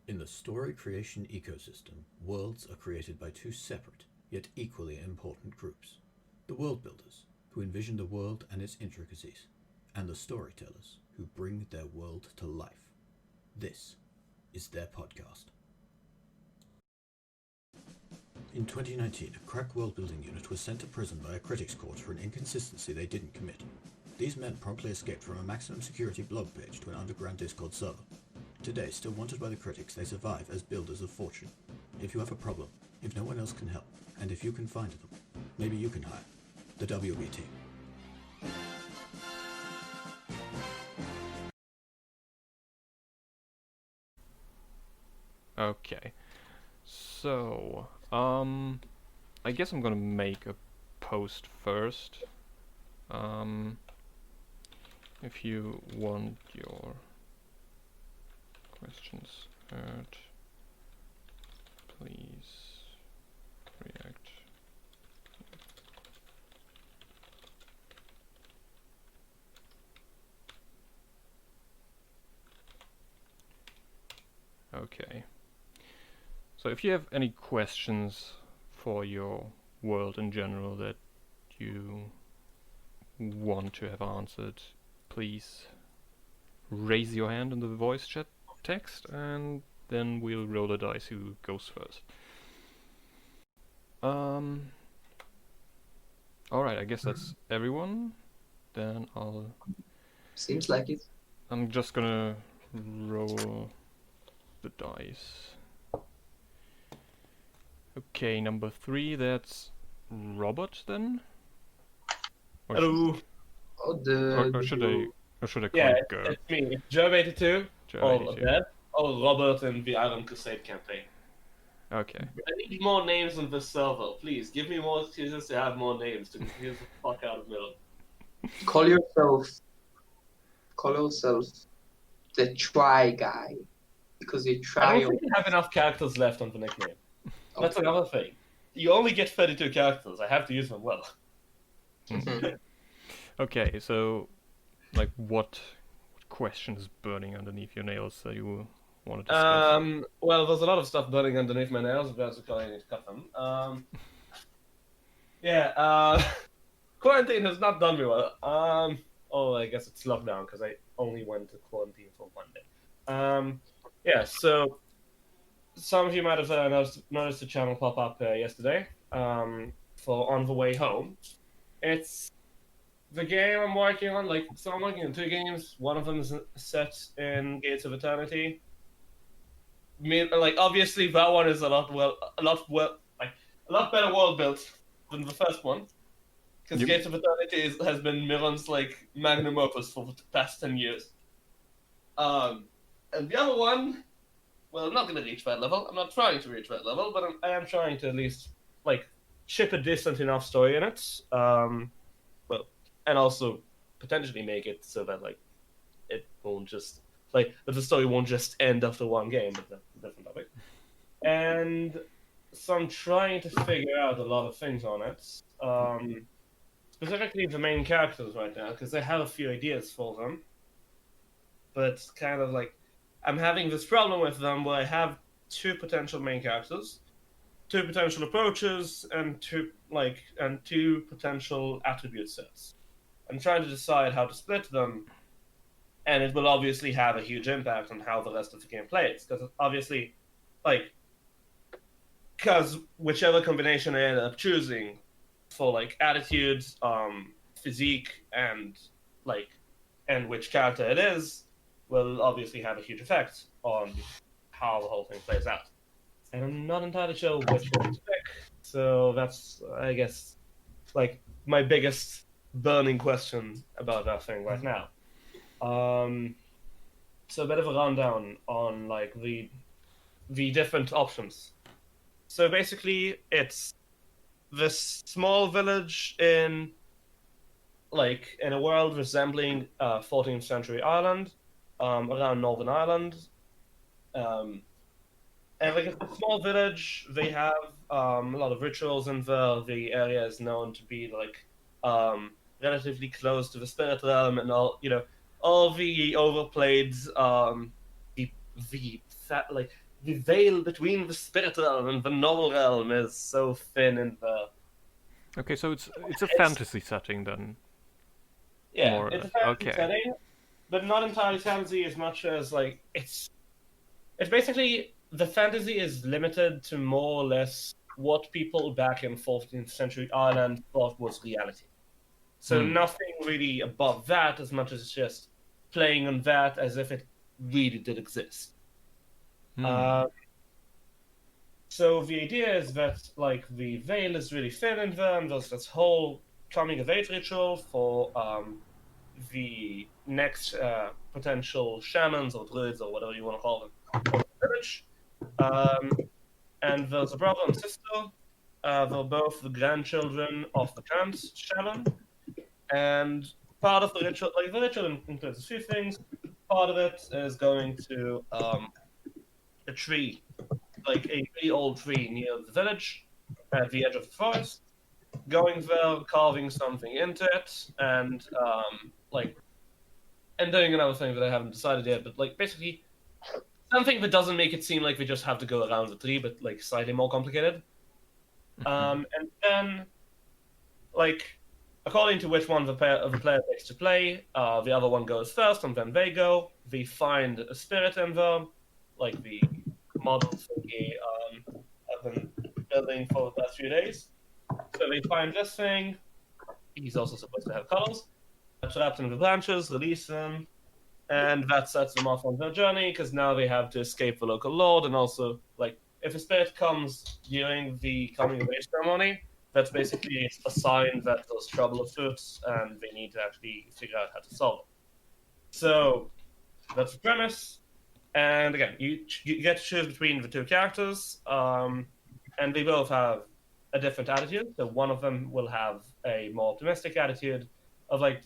In the story creation ecosystem, worlds are created by two separate, yet equally important groups. The world builders, who envision the world and its intricacies, and the storytellers, who bring their world to life. This is their podcast. In 2019, a crack world-building unit was sent to prison by a critics court for an inconsistency they didn't commit. These men promptly escaped from a maximum security blog page to an underground Discord server. Today, still wanted by the critics, they survive as builders of fortune. If you have a problem, if no one else can help, and if you can find them, maybe you can hire the WB team. Okay, so, I guess I'm gonna make a post first. If you want your questions heard, please react. Okay. So if you have any questions for your world in general that you want to have answered, please raise your hand in the voice chat text and then we'll roll the dice who goes first. Alright, I guess that's everyone. Then Seems like it. I'm just gonna roll the dice. Okay, number 3, that's Robert then? Or Hello. or should I call Yeah, it Ger? it's me, Joe82, or Joe82. Dead, or Robert in the Iron Crusade campaign. Okay. I need more names on this server. Please, give me more excuses to have more names to confuse the fuck out of me. Call yourself the Try Guy, because you I try. don't think you have enough characters left on the nickname. That's another thing. You only get 32 characters. I have to use them well. Okay, so like what question is burning underneath your nails that you want to discuss? Well, there's a lot of stuff burning underneath my nails. Basically, I need to cut them. Quarantine has not done me well. I guess it's lockdown because I only went to quarantine for one day. So some of you might have noticed the channel pop up yesterday for On the Way Home. It's the game I'm working on. I'm working on 2 games. One of them is set in Gates of Eternity. Obviously, that one is a lot better world built than the first one. Because Gates of Eternity has been Miron's magnum opus for the past 10 years. And the other one, well, I'm not going to reach that level. I'm not trying to reach that level, but I am trying to at least ship a decent enough story in it. And also potentially make it so that it won't just that the story won't just end after one game, but that's a different topic. And so I'm trying to figure out a lot of things on it. Specifically the main characters right now, because I have a few ideas for them. But it's kind of I'm having this problem with them where I have 2 potential main characters, 2 potential approaches, and 2 potential attribute sets. I'm trying to decide how to split them, and it will obviously have a huge impact on how the rest of the game plays. Because obviously, because whichever combination I end up choosing for attitudes, physique, and which character it is, will obviously have a huge effect on how the whole thing plays out. And I'm not entirely sure which one to pick, so that's, I guess, my biggest burning question about that thing right now. So a bit of a rundown on the different options. So basically, it's this small village in a world resembling 14th century Ireland, around Northern Ireland. And it's a small village. They have a lot of rituals in there. The area is known to be relatively close to the spirit realm, and all the overplayed the veil between the spirit realm and the normal realm is so thin in the... Okay, so it's a fantasy setting then. Yeah, More or it's a less. fantasy Okay. setting, but not entirely fantasy as much as like it's basically the fantasy is limited to more or less what people back in 14th century Ireland thought was reality. So nothing really above that, as much as it's just playing on that as if it really did exist. So the idea is that like the veil is really thin in them. There's this whole coming of age ritual for the next potential shamans or druids or whatever you want to call them for the village. And there's a brother and sister. They're both the grandchildren of the current shaman. And part of the ritual, like the ritual includes a few things. Part of it is going to a tree, like a really old tree near the village, at the edge of the forest. Going there, carving something into it, and doing another thing that I haven't decided yet. But like basically, something that doesn't make it seem like we just have to go around the tree, but like slightly more complicated. And then, like, according to which one the player takes to play, the other one goes first, and then they go. They find a spirit in there, like the model thingy I've been building for the past few days. So they find this thing. He's also supposed to have colors. Trap them in the branches, release them, and that sets them off on their journey, because now they have to escape the local lord, and also, like, if a spirit comes during the coming of age ceremony, that's basically a sign that there's trouble afoot, and they need to actually figure out how to solve it. So, that's the premise. And again, you get to choose between the two characters, and they both have a different attitude. So one of them will have a more optimistic attitude of, like,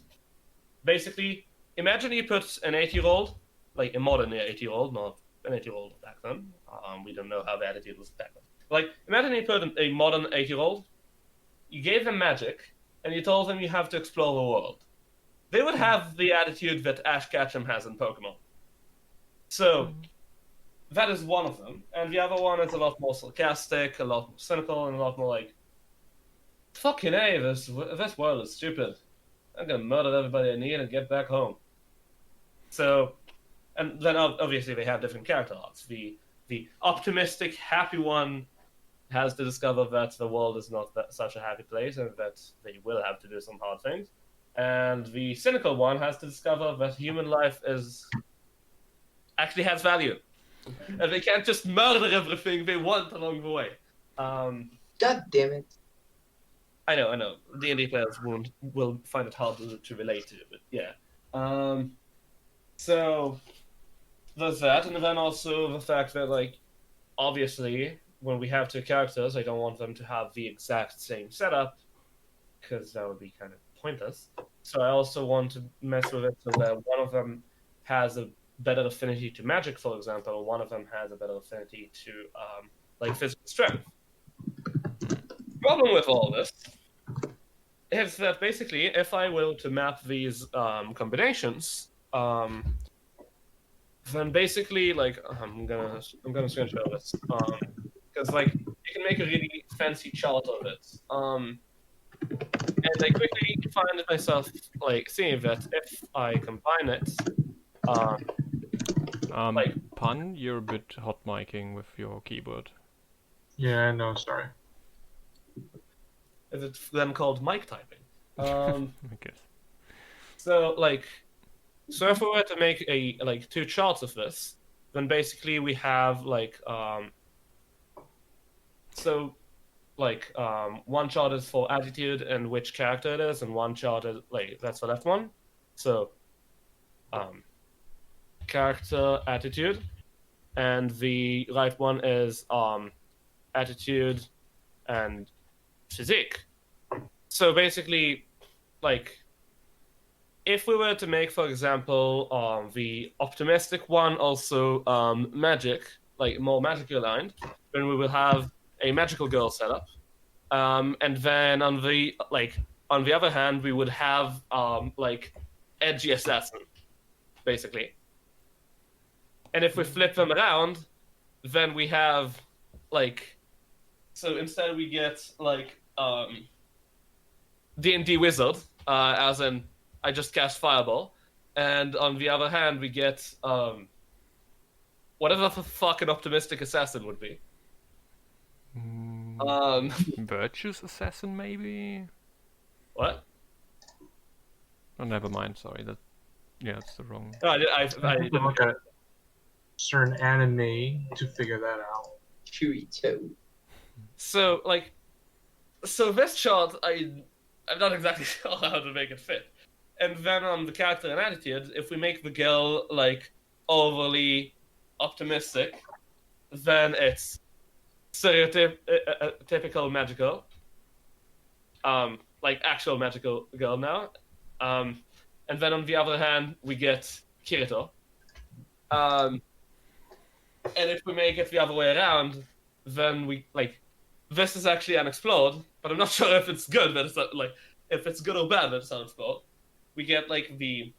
basically, imagine you put an 8-year-old, like a modern 8-year-old, not an 8-year-old back then. We don't know how the attitude was back then. Like, imagine you put a modern 8-year-old, you gave them magic, and you told them you have to explore the world. They would have the attitude that Ash Ketchum has in Pokemon. So, that is one of them. And the other one is a lot more sarcastic, a lot more cynical, and a lot more like, fucking A, this world is stupid. I'm gonna murder everybody I need and get back home. So, and then obviously they have different character arcs. The optimistic, happy one has to discover that the world is not such a happy place and that they will have to do some hard things. And the cynical one has to discover that human life actually has value. And they can't just murder everything they want along the way. God damn it. I know. D&D players will find it hard to relate to, but yeah. So, there's that, and then also the fact that, like, obviously, when we have two characters, I don't want them to have the exact same setup, because that would be kind of pointless. So I also want to mess with it so that one of them has a better affinity to magic, for example, or one of them has a better affinity to, like, physical strength. The problem with all this is that basically, if I were to map these combinations, then basically, like, I'm gonna screenshot this, because like you can make a really fancy chart of it, and I quickly find myself like seeing that if I combine it, like, Pun, you're a bit hot micing with your keyboard. Yeah, no, sorry. is it then called mic typing? I guess. So if we were to make two charts of this, then basically we have one chart is for attitude and which character it is, and one chart is that's the left one. So character, attitude, and the right one is attitude and physique. So basically, if we were to make, for example, the optimistic one also magic, more magically aligned, then we will have a magical girl setup, and then on the other hand, we would have edgy assassin, basically. And if we flip them around, then we have like, so instead we get like D&D wizard, as in I just cast fireball, and on the other hand we get whatever the fuck an optimistic assassin would be. Virtuous assassin, maybe? What? Oh, never mind. Sorry, it's the wrong. No, I have to look at certain anime to figure that out. Kirito. So this chart, I'm not exactly sure how to make it fit. And then on the character and attitude, if we make the girl like overly optimistic, then it's stereotypical magical, like actual magical girl now. And then on the other hand, we get Kirito. And if we make it the other way around, then we like this is actually unexplored, but I'm not sure if it's good that it's not, like if it's good or bad that it's unexplored. We get like the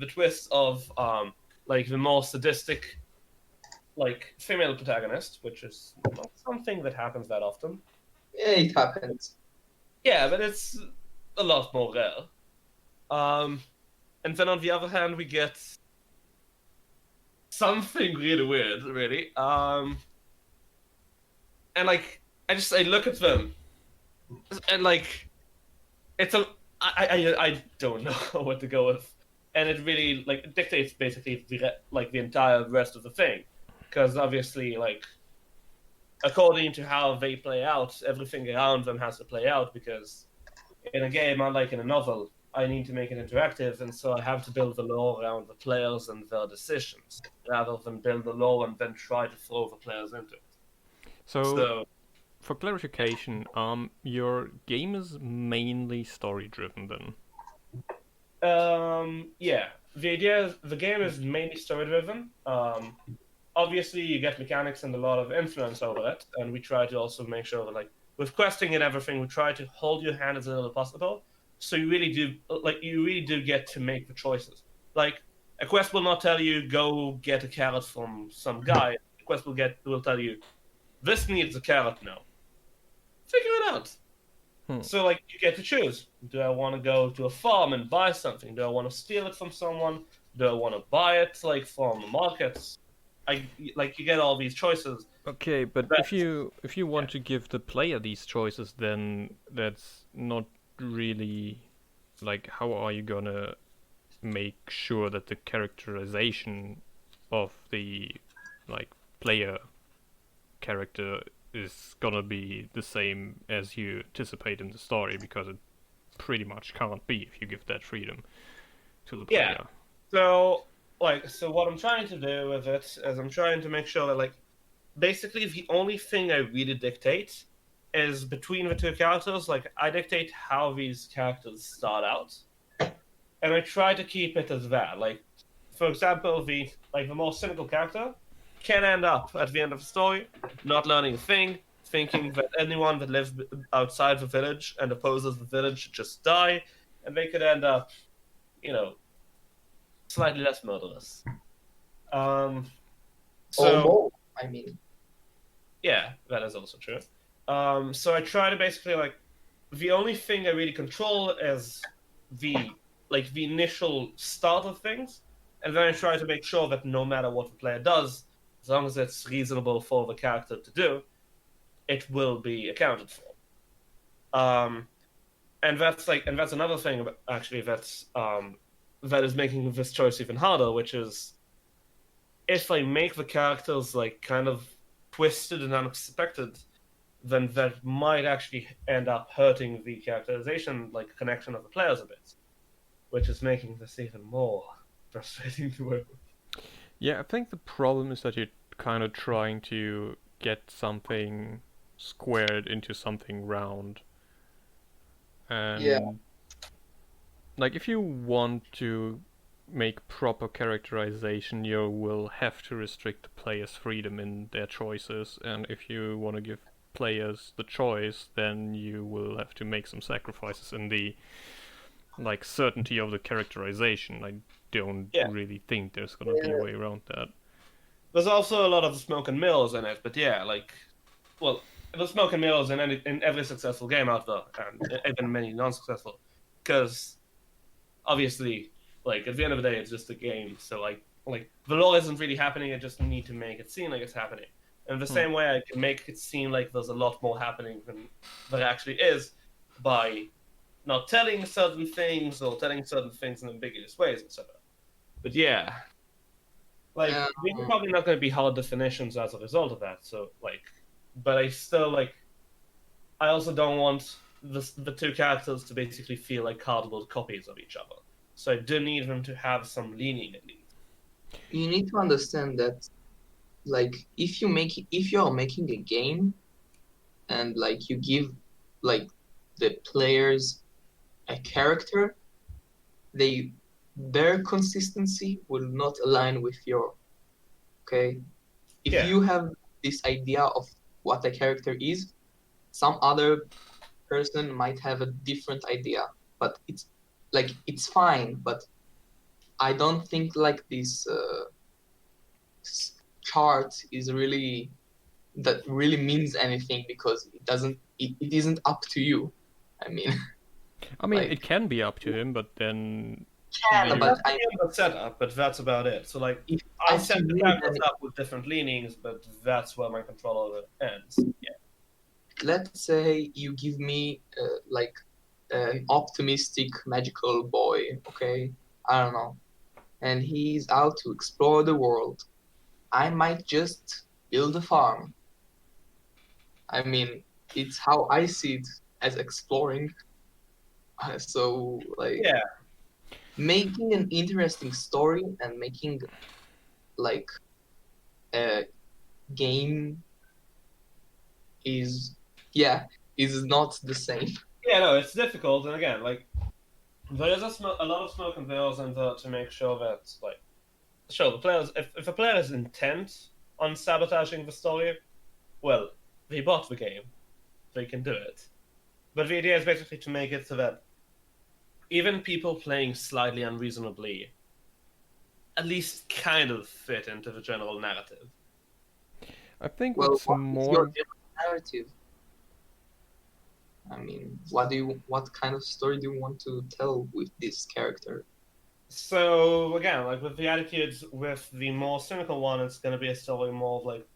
twist of like the more sadistic like female protagonist, which is not something that happens that often. Yeah, it happens. Yeah, but it's a lot more rare. And then on the other hand, we get something really weird, really. And like, I look at them, and like, it's a, I don't know what to go with, and it really like dictates basically the entire rest of the thing, because obviously like, according to how they play out, everything around them has to play out, because in a game, unlike in a novel, I need to make it interactive, and so I have to build the lore around the players and their decisions, rather than build the lore and then try to throw the players into it. So for clarification, your game is mainly story-driven then? Yeah. The idea is the game is mainly story-driven. Obviously, you get mechanics and a lot of influence over it, and we try to also make sure that, like, with questing and everything, we try to hold your hand as little as possible. So you really do get to make the choices. Like, a quest will not tell you go get a carrot from some guy. A quest will tell you this needs a carrot now. Figure it out. So like you get to choose. Do I want to go to a farm and buy something? Do I want to steal it from someone? Do I want to buy it like from the markets? You get all these choices. Okay, but if you want to give the player these choices, then that's not really like, how are you gonna make sure that the characterization of the like player character is gonna be the same as you anticipate in the story, because it pretty much can't be if you give that freedom to the player. Yeah. So what I'm trying to do with it is I'm trying to make sure that like basically the only thing I really dictate is between the two characters. Like I dictate how these characters start out, and I try to keep it as that. Like for example, the more cynical character can end up at the end of the story not learning a thing, thinking that anyone that lives outside the village and opposes the village should just die, and they could end up, slightly less murderous. Or more, I mean. Yeah, that is also true. So I try to basically the only thing I really control is the initial start of things, and then I try to make sure that no matter what the player does, as long as it's reasonable for the character to do, it will be accounted for. And that's another thing actually that is making this choice even harder, which is if I make the characters kind of twisted and unexpected, then that might actually end up hurting the characterization connection of the players a bit, which is making this even more frustrating to work with. Yeah, I think the problem is that you're kind of trying to get something squared into something round. And if you want to make proper characterization, you will have to restrict the players' freedom in their choices, and if you want to give players the choice, then you will have to make some sacrifices in the certainty of the characterization. I don't really think there's gonna be a way around that. there's also a lot of smoke and mirrors in it, but yeah, like, well, there's smoke and mirrors in every successful game out there, and even many non-successful, because obviously, like, at the end of the day, it's just a game, so like the lore isn't really happening. I just need to make it seem like it's happening. In the same way, I can make it seem like there's a lot more happening than there actually is by not telling certain things or telling certain things in ambiguous ways, etc. But yeah, like these are probably not going to be hard definitions as a result of that. So like, but I still like. I also don't want the two characters to basically feel like cardboard copies of each other. So I do need them to have some leaning at least. You need to understand that, like, if you're making a game, and like you give like the players a character, their consistency will not align with your. Okay, if Yeah. you have this idea of what a character is, some other person might have a different idea, but it's fine. But I don't think like this chart is really that really means anything, because it isn't up to you. I mean, I mean, like, it can be up to him, but then can, but That's the setup, but that's about it. So like, if I up set to the you, characters then up with different leanings, but that's where my control over it ends. Yeah. let's say you give me like an optimistic magical boy, okay? I don't know. And he's out to explore the world. I might just build a farm. I mean, it's how I see it as exploring. So, like, Yeah. making an interesting story and making like a game is not the same. Yeah, no, it's difficult, and again, like, there is a lot of smoke and mirrors in there to make sure that, like, sure, the players, if a player is intent on sabotaging the story, well, they bought the game, they can do it. But the idea is basically to make it so that even people playing slightly unreasonably at least kind of fit into the general narrative. I think Well, what's what is more your general narrative? I mean, what kind of story do you want to tell with this character? So again, like with the attitudes, with the more cynical one, it's going to be a story more of like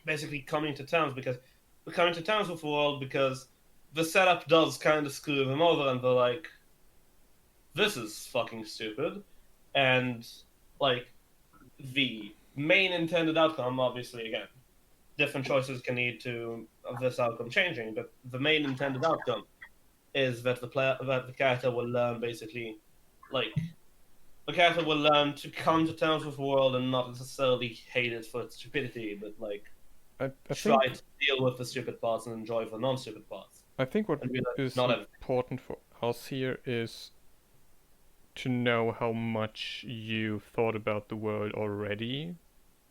basically coming to terms, because we're coming to terms with the world because the setup does kind of screw them over, and they're like, "This is fucking stupid," and like the main intended outcome, obviously, again, different choices can lead to this outcome changing, but the main intended outcome is that the character will learn basically, like, the character will learn to come to terms with the world and not necessarily hate it for its stupidity, but like I try think to deal with the stupid parts and enjoy the non-stupid parts. I think what And realize is not everything. important for us here is to know how much you thought about the world already,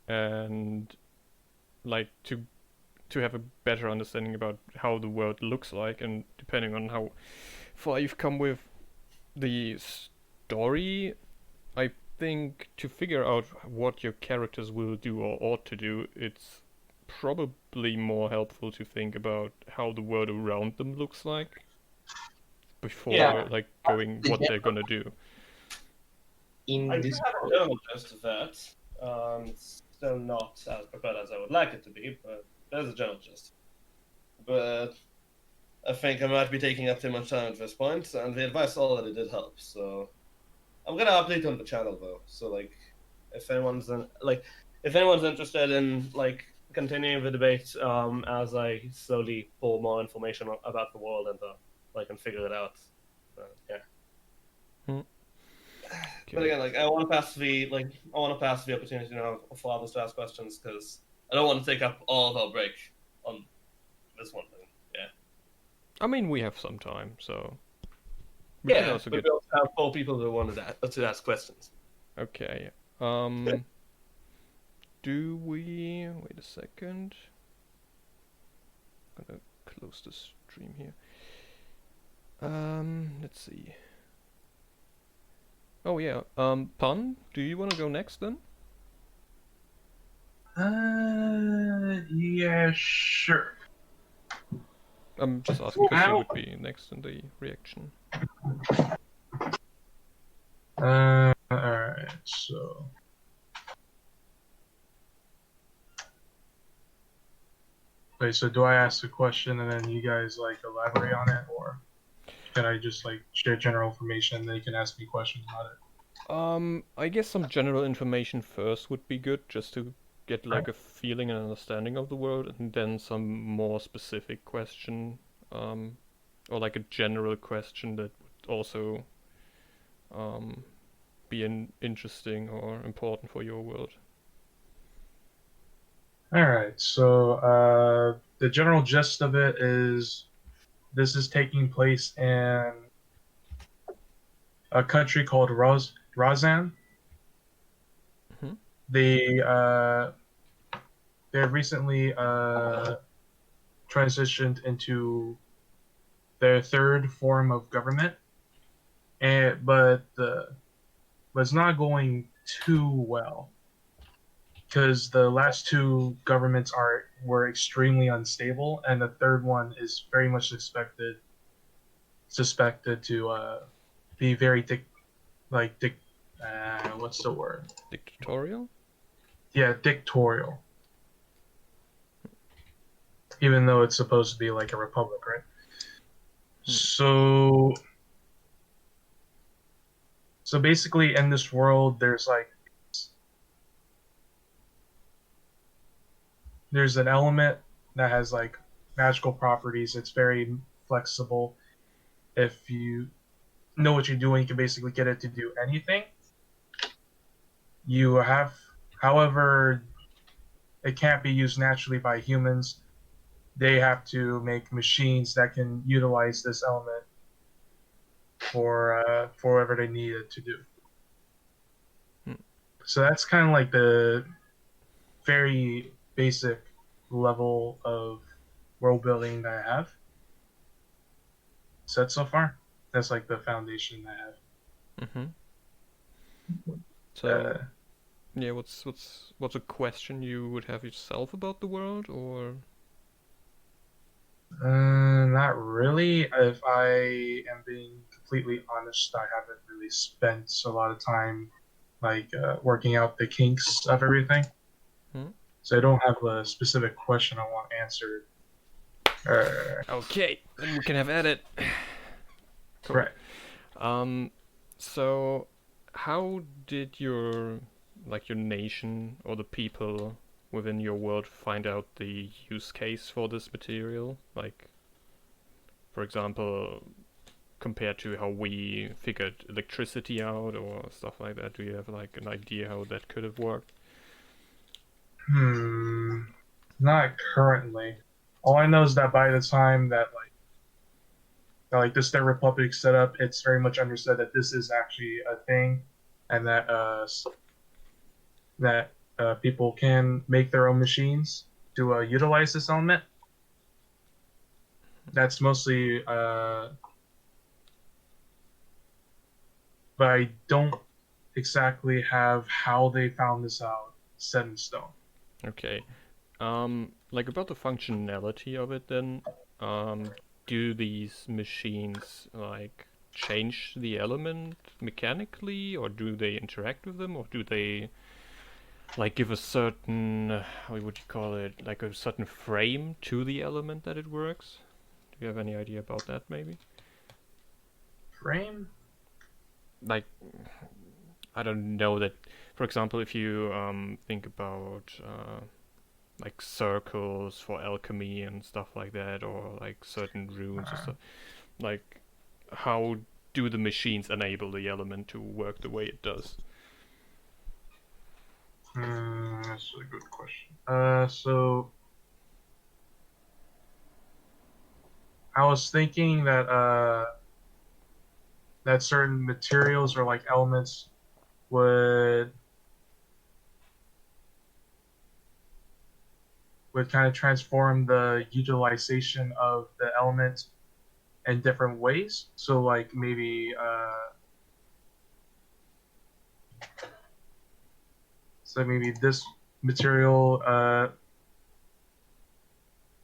and like to have a better understanding about how the world looks like, and depending on how far you've come with the story, I think to figure out what your characters will do or ought to do, it's probably more helpful to think about how the world around them looks like before like going what they're gonna do. In I do this have a world, general gist of that. It's still not as prepared as I would like it to be, but there's a general gist. But I think I might be taking up too much time at this point, and the advice already did help. So I'm gonna update on the channel though. So like, if anyone's interested in like continuing the debate, as I slowly pull more information about the world and figure it out. Yeah. But again, like I want to pass the opportunity now for others to ask questions, because I don't want to take up all of our break on this one thing. Yeah. I mean, we have some time, so we can also but get. we also have 4 people who wanted to ask questions. Okay. Do we wait a second? I'm gonna close the stream here. Let's see. Oh yeah. Pun, do you want to go next then? Yeah, sure. I'm just asking because you How? would be next in the reaction. Alright, so. Wait, so do I ask a question and then you guys like elaborate on it, or can I just like share general information and then you can ask me questions about it? I guess some general information first would be good, just to get like a feeling and understanding of the world, and then some more specific question, or like a general question that would also be interesting or important for your world. Alright, so the general gist of it is this is taking place in a country called Razan. Mhm. They have recently transitioned into their third form of government, but it's not going too well because the last two governments were extremely unstable, and the third one is very much suspected to be very what's the word? Dictatorial? Yeah, dictatorial. Even though it's supposed to be like a republic, right? So basically in this world there's an element that has like magical properties. It's very flexible. If you know what you're doing, you can basically get it to do anything. You have, however, it can't be used naturally by humans. They have to make machines that can utilize this element for whatever they need it to do. So that's kind of like the very basic level of world building that I have set so far. That's like the foundation I have. So, yeah, what's a question you would have yourself about the world, or? Not really. If I am being completely honest, I haven't really spent a lot of time like working out the kinks of everything. So I don't have a specific question I want answered. Okay, then we can have at it. Cool. Right. So how did your nation or the people within your world find out the use case for this material? Like, for example, compared to how we figured electricity out or stuff like that, do you have like an idea how that could have worked? Not currently. All I know is that by the time that this their republic set up, it's very much understood that this is actually a thing, and that people can make their own machines to utilize this element. That's mostly, but I don't exactly have how they found this out set in stone. Okay. Like about the functionality of it then, do these machines like change the element mechanically, or do they interact with them, or do they like give a certain, how would you call it, like a certain frame to the element that it works? Do you have any idea about that maybe? Frame? Like, I don't know that, for example, if you think about like circles for alchemy and stuff like that, or like certain runes or stuff, like how do the machines enable the element to work the way it does? That's a good question. So I was thinking that certain materials or like elements would kind of transform the utilization of the element in different ways. So like maybe this material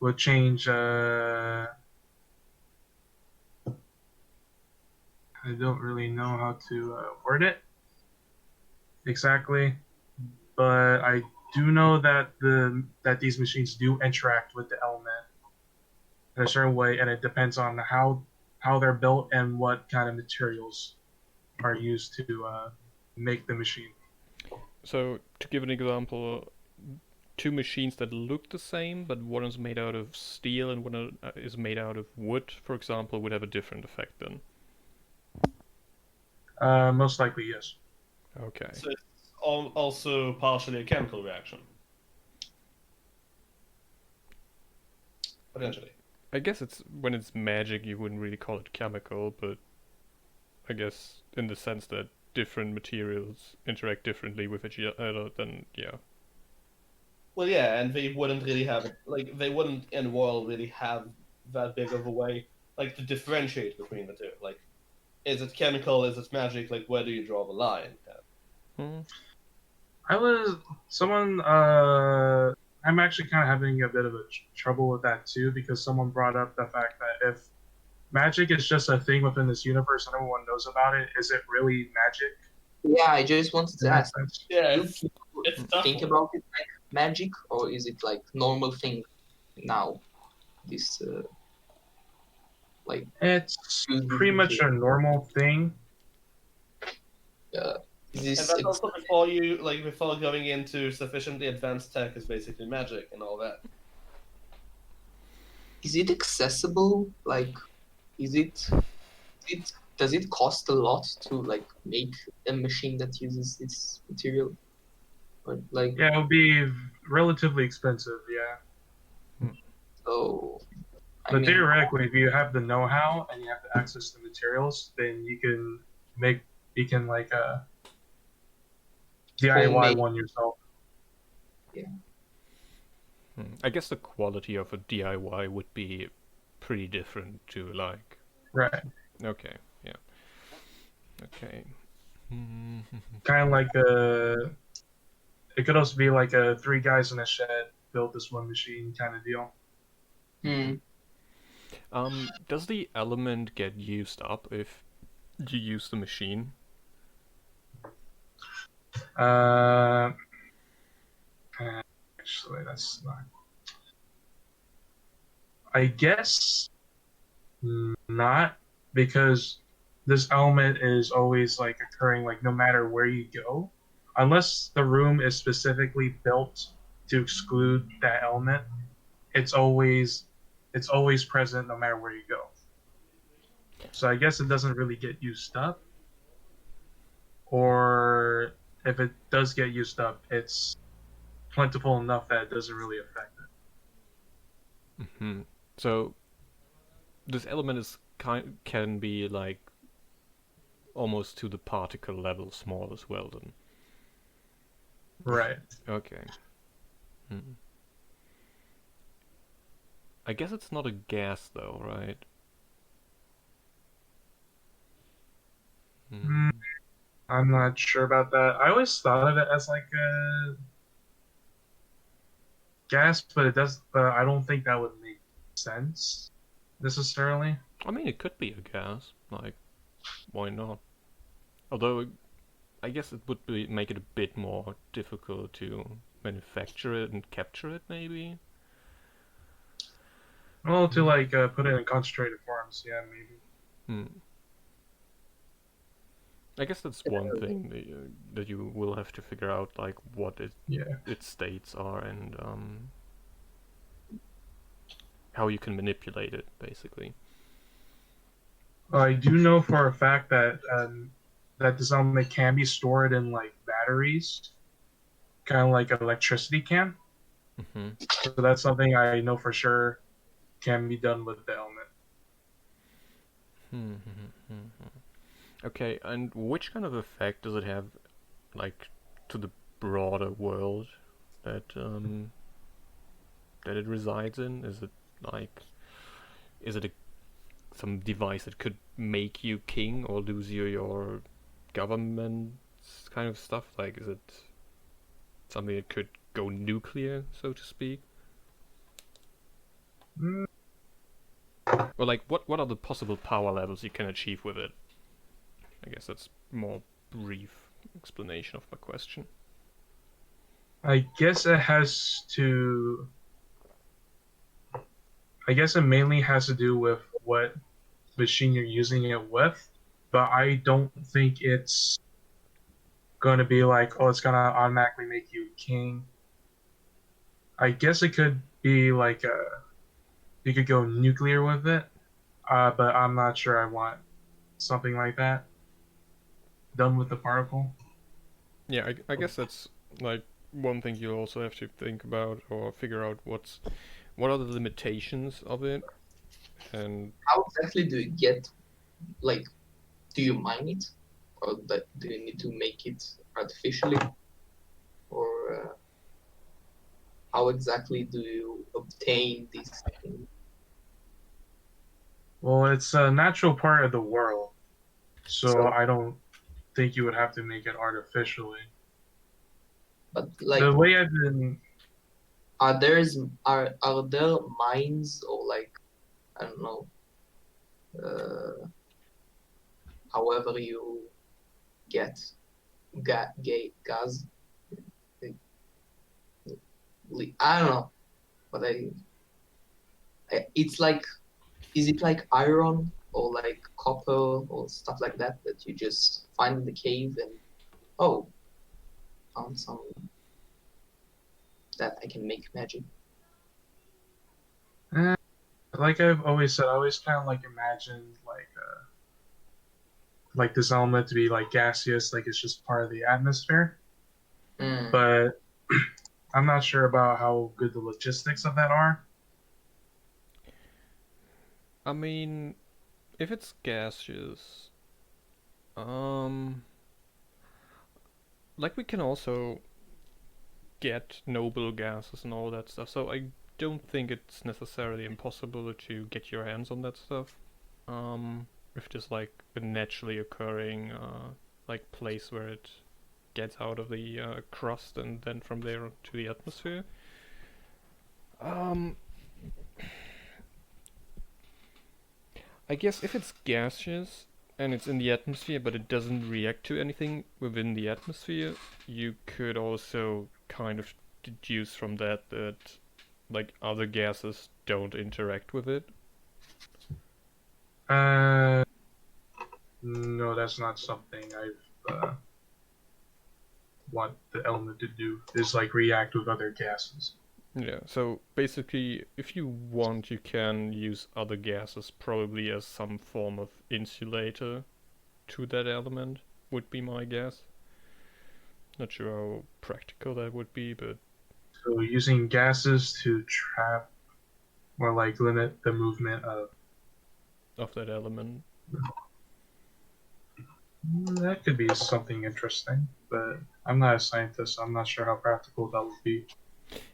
will change. I don't really know how to word it exactly, but I do know that these machines do interact with the element in a certain way, and it depends on how they're built and what kind of materials are used to make the machine. So, to give an example, two machines that look the same, but one is made out of steel and one is made out of wood, for example, would have a different effect then. Most likely, yes. Okay. So it's also partially a chemical reaction. Potentially. I guess when it's magic, you wouldn't really call it chemical, but I guess in the sense that different materials interact differently with each other, then yeah. Well, yeah, and they wouldn't really have it. Like, they wouldn't in the world really have that big of a way, like, to differentiate between the two. Like, is it chemical? Is it magic? Like, where do you draw the line? Hmm. I'm actually kind of having a bit of a trouble with that too, because someone brought up the fact that if magic is just a thing within this universe and everyone knows about it, is it really magic? Yeah, I just wanted to In that ask, sense? Yeah, do it's people tough. think about it like magic, or is it like normal thing now? This like It's use this pretty much a material. normal thing. Is And this that's also before going into sufficiently advanced tech is basically magic and all that. is it accessible? Like, is it does it cost a lot to like make a machine that uses this material? Or like, Yeah, it would be relatively expensive, yeah. so I But mean, theoretically, if you have the know-how and you have the access to materials, then you can like DIY homemade. one yourself. I guess the quality of a DIY would be pretty different to like. Right. Okay. Yeah. Okay. Kind of like it could also be like a 3 guys in a shed built this one machine kind of deal. Does the element get used up if you use the machine? Actually, that's not. I guess not, because this element is always like occurring like no matter where you go, unless the room is specifically built to exclude that element. It's always present no matter where you go. So I guess it doesn't really get used up, or if it does get used up, it's plentiful enough that it doesn't really affect it. Mm-hmm. So this element is can be like almost to the particle level small as well then. Right. Okay. I guess it's not a gas though, right? I'm not sure about that. I always thought of it as like a gas, but it does. But I don't think that would make sense necessarily. I mean, it could be a gas. Like, why not? Although, I guess it would make it a bit more difficult to manufacture it and capture it, maybe. Well, to like put it in concentrated forms, yeah, maybe. I guess that's one thing that you will have to figure out, like what its states are and how you can manipulate it, basically. I do know for a fact that this element can be stored in like batteries, kind of like electricity can. Mm-hmm. So that's something I know for sure can be done with the element. Okay, and which kind of effect does it have, like, to the broader world that it resides in? Is it like, some device that could make you king or lose your government kind of stuff? Like, is it something that could go nuclear, so to speak? Mm, Or like, what are the possible power levels you can achieve with it? I guess that's more brief explanation of my question. I guess it has to. I guess it mainly has to do with what machine you're using it with, but I don't think it's going to be like, oh, it's going to automatically make you king. I guess it could be like you could go nuclear with it, but I'm not sure I want something like that done with the particle. Yeah, I guess that's like one thing you also have to think about or figure out what are the limitations of it, and How exactly do you get, like, do you mine it? Or do you need to make it artificially? Or how exactly do you obtain this thing? Well, it's a natural part of the world, so So, I don't think you would have to make it artificially. but like, The way I've been, are there mines or like, I don't know, however you get gas? I don't know, but it's like, is it like iron or like copper or stuff like that that you just find in the cave and oh, found some that I can make magic. like I've always said, I always kind of like imagined like this element to be like gaseous, like it's just part of the atmosphere. Mm. But I'm not sure about how good the logistics of that are. I mean, if it's gaseous, like we can also get noble gases and all that stuff. So I don't think it's necessarily impossible to get your hands on that stuff. If there's like a naturally occurring like place where it gets out of the crust and then from there to the atmosphere. I guess if it's gaseous and it's in the atmosphere but it doesn't react to anything within the atmosphere, you could also kind of deduce from that that like other gases don't interact with it. No, that's not something I've want the element to do. Is like react with other gases. Yeah, so basically, if you want, you can use other gases probably as some form of insulator to that element, would be my guess. Not sure how practical that would be, but... So using gases to trap or like limit the movement of that element. that could be something interesting, but I'm not a scientist, so I'm not sure how practical that would be.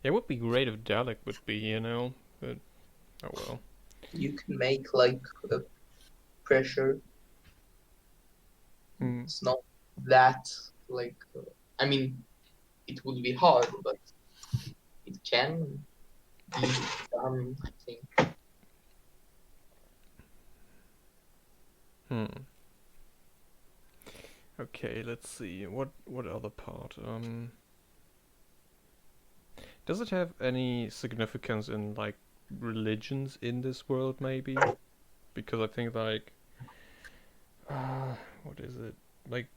It would be great if Dalek would be, you know, but oh well. You can make like a pressure. It's not that like. I mean, it would be hard, but it can be done. I think. Okay, let's see. What other part? Does it have any significance in like religions in this world maybe? Because I think like what is it? Like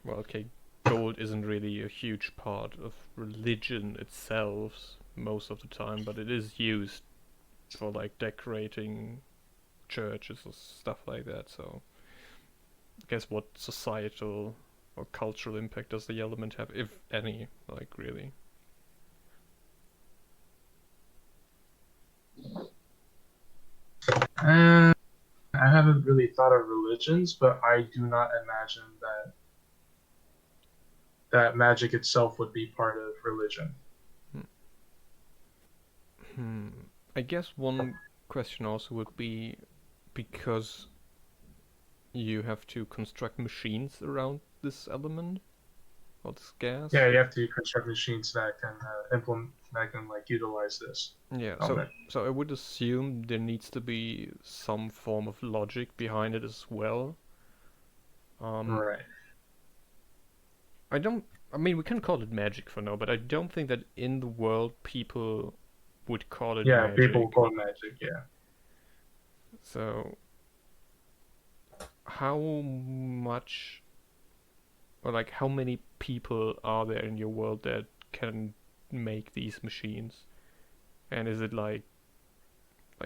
well, okay, gold isn't really a huge part of religion itself most of the time, but it is used for like decorating churches or stuff like that, so I guess what societal or cultural impact does the element have, if any, like really? I haven't really thought of religions, but I do not imagine that magic itself would be part of religion. I guess one question also would be, because you have to construct machines around this element, all this gas. Yeah, you have to construct machines that can utilize this. Yeah, element. so I would assume there needs to be some form of logic behind it as well. Right. I mean, we can call it magic for now, but I don't think that in the world people would call it Yeah, magic. people call it magic, yeah. So, how much, or like, how many people are there in your world that can make these machines? And is it like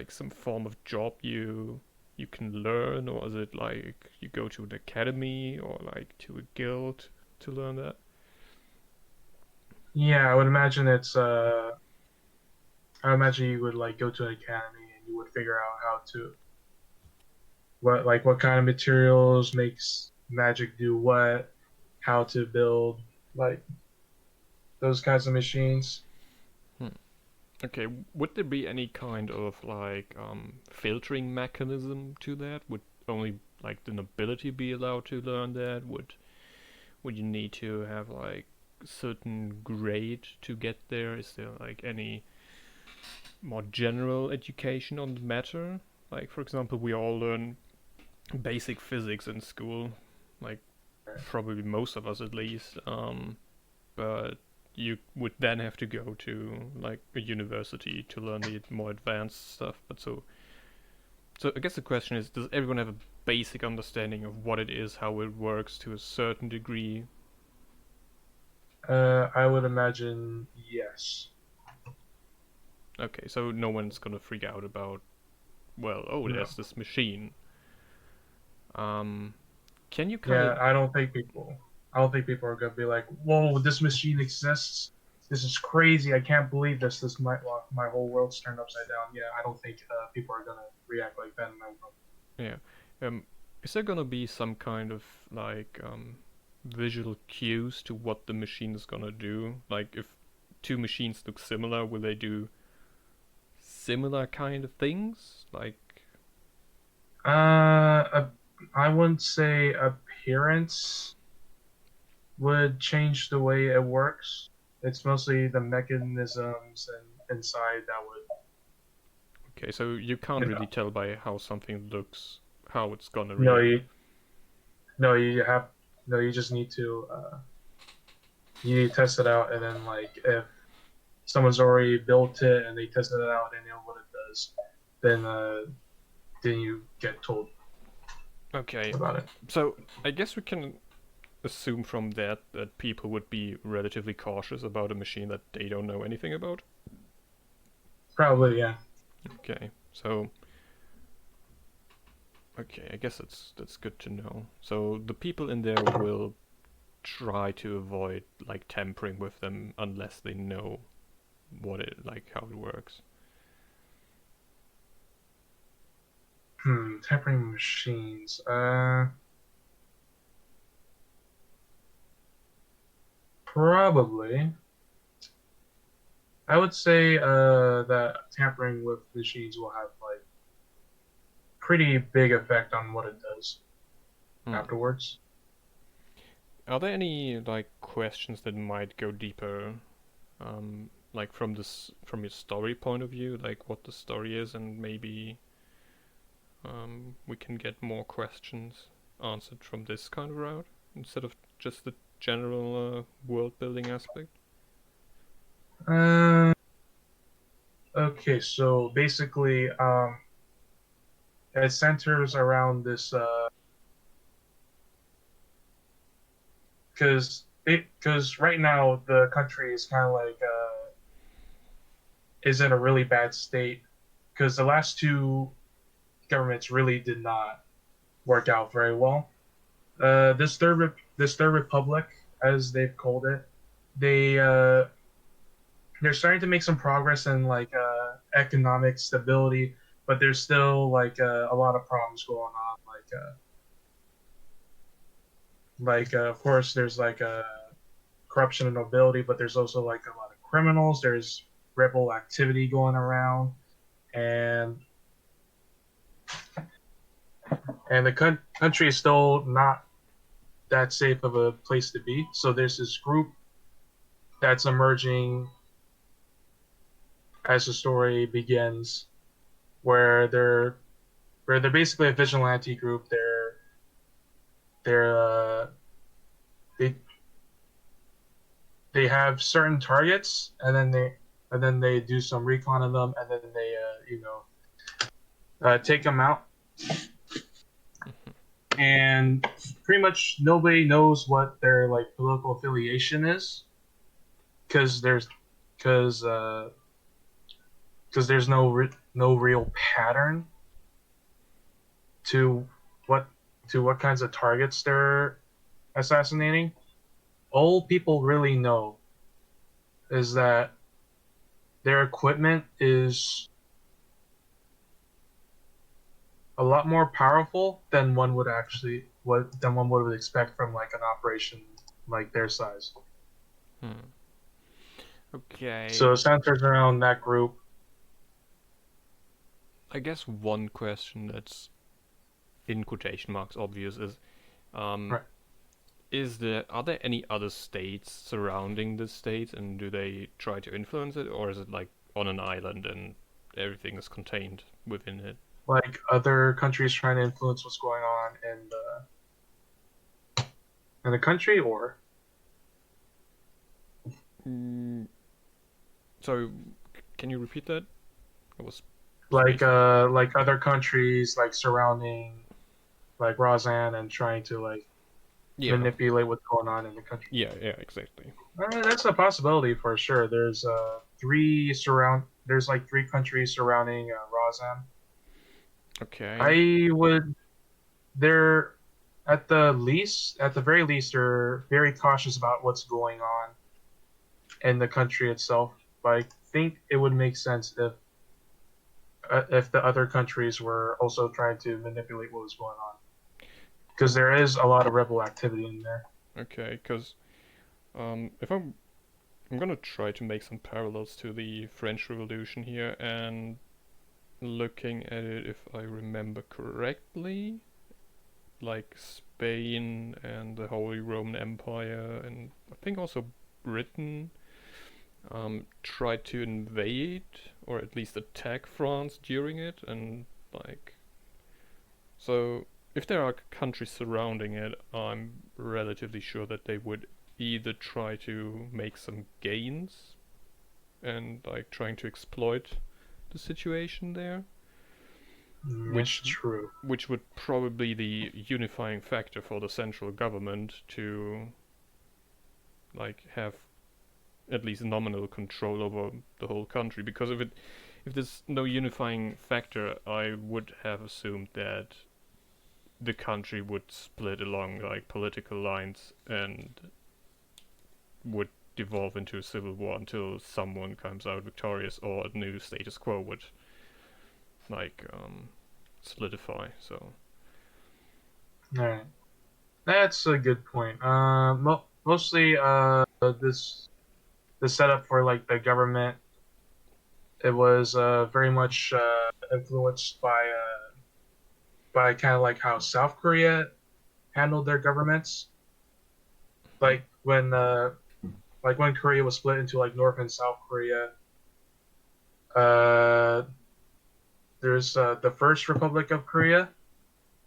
some form of job you can learn, or is it like you go to an academy or like to a guild to learn that? Yeah, I would imagine I imagine you would like go to an academy and you would figure out how to what kind of materials makes magic do what, how to build like those kinds of machines. Okay, would there be any kind of like filtering mechanism to that? Would only like the nobility be allowed to learn that? Would you need to have like a certain grade to get there? Is there like any more general education on the matter? Like, for example, we all learn basic physics in school, like probably most of us at least. But you would then have to go to like a university to learn the more advanced stuff. But so I guess the question is, does everyone have a basic understanding of what it is, how it works to a certain degree? I would imagine yes. Okay, so no one's gonna freak out about, well, oh, No. there's this machine. Can you kind of... Yeah, I don't think people are gonna be like, "Whoa, this machine exists. This is crazy. I can't believe this. My whole world's turned upside down." Yeah, I don't think people are gonna react like that in my world. Yeah. Is there gonna be some kind of like visual cues to what the machine is gonna do? Like if two machines look similar, will they do similar kind of things? Like I wouldn't say appearance would change the way it works. It's mostly the mechanisms and inside that would. okay, so you can't really tell by how something looks how it's gonna No, react. you just need to test it out, and then like if someone's already built it and they tested it out and they know what it does, then you get told Okay, about it. so I guess we can assume from that people would be relatively cautious about a machine that they don't know anything about. Probably, yeah. Okay, so I guess that's good to know. So the people in there will try to avoid like tampering with them unless they know how it works. Tampering machines. Probably. I would say that tampering with machines will have like pretty big effect on what it does afterwards. Are there any like questions that might go deeper, like from your story point of view, like what the story is, and maybe we can get more questions answered from this kind of route instead of just the general world building aspect? Okay, so basically, it centers around this because right now the country is kind of like is in a really bad state because the last two governments really did not work out very well. This third republic, as they've called it, they're starting to make some progress in like economic stability, but there's still like a lot of problems going on. Of course, there's like corruption and nobility, but there's also like a lot of criminals. There's rebel activity going around, and the country is still not that safe of a place to be. So there's this group that's emerging as the story begins, where they're basically a vigilante group. They they have certain targets, and then they do some recon of them, and then they take them out. And pretty much nobody knows what their like political affiliation is, because there's no real pattern to what kinds of targets they're assassinating. All people really know is that their equipment is a lot more powerful than one would expect from like an operation like their size. Okay. So it centers around that group. I guess one question that's in quotation marks obvious is, Right. are there any other states surrounding this state, and do they try to influence it, or is it like on an island and everything is contained within it? Like other countries trying to influence what's going on in the country, or So, can you repeat that? I was like other countries like surrounding like Rozan and trying to like manipulate what's going on in the country. Yeah, exactly. That's a possibility for sure. There's three countries surrounding Rozan. Okay. They're at the very least, they're very cautious about what's going on in the country itself. But I think it would make sense if the other countries were also trying to manipulate what was going on, because there is a lot of rebel activity in there. Okay, because if I'm gonna try to make some parallels to the French Revolution here, and looking at it, if I remember correctly, like Spain and the Holy Roman Empire, and I think also Britain, tried to invade or at least attack France during it, and like, so if there are countries surrounding it, I'm relatively sure that they would either try to make some gains and like trying to exploit the situation there, Which true. Which would probably be the unifying factor for the central government to like have at least nominal control over the whole country. Because if there's no unifying factor, I would have assumed that the country would split along like political lines and would devolve into a civil war until someone comes out victorious, or a new status quo would like solidify. So Alright. That's a good point. Mostly the setup for like the government, it was very much influenced by kind of like how South Korea handled their governments. Like when Korea was split into like North and South Korea, there's the First Republic of Korea,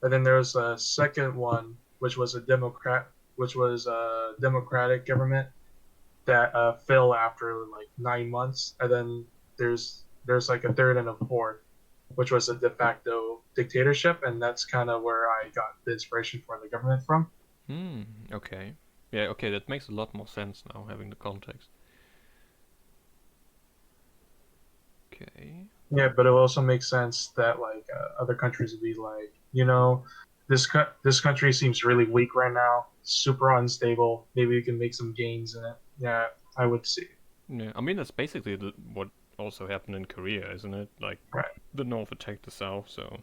and then there was a second one, which was a democratic government that fell after like 9 months, and then there's like a third and a fourth, which was a de facto dictatorship, and that's kind of where I got the inspiration for the government from. Okay. Yeah, okay, that makes a lot more sense now, having the context. Okay. Yeah, but it also makes sense that like other countries would be like, this country seems really weak right now, super unstable. Maybe we can make some gains in it. Yeah, I would see. Yeah, I mean that's basically what also happened in Korea, isn't it? Like, right. The North attacked the South, so.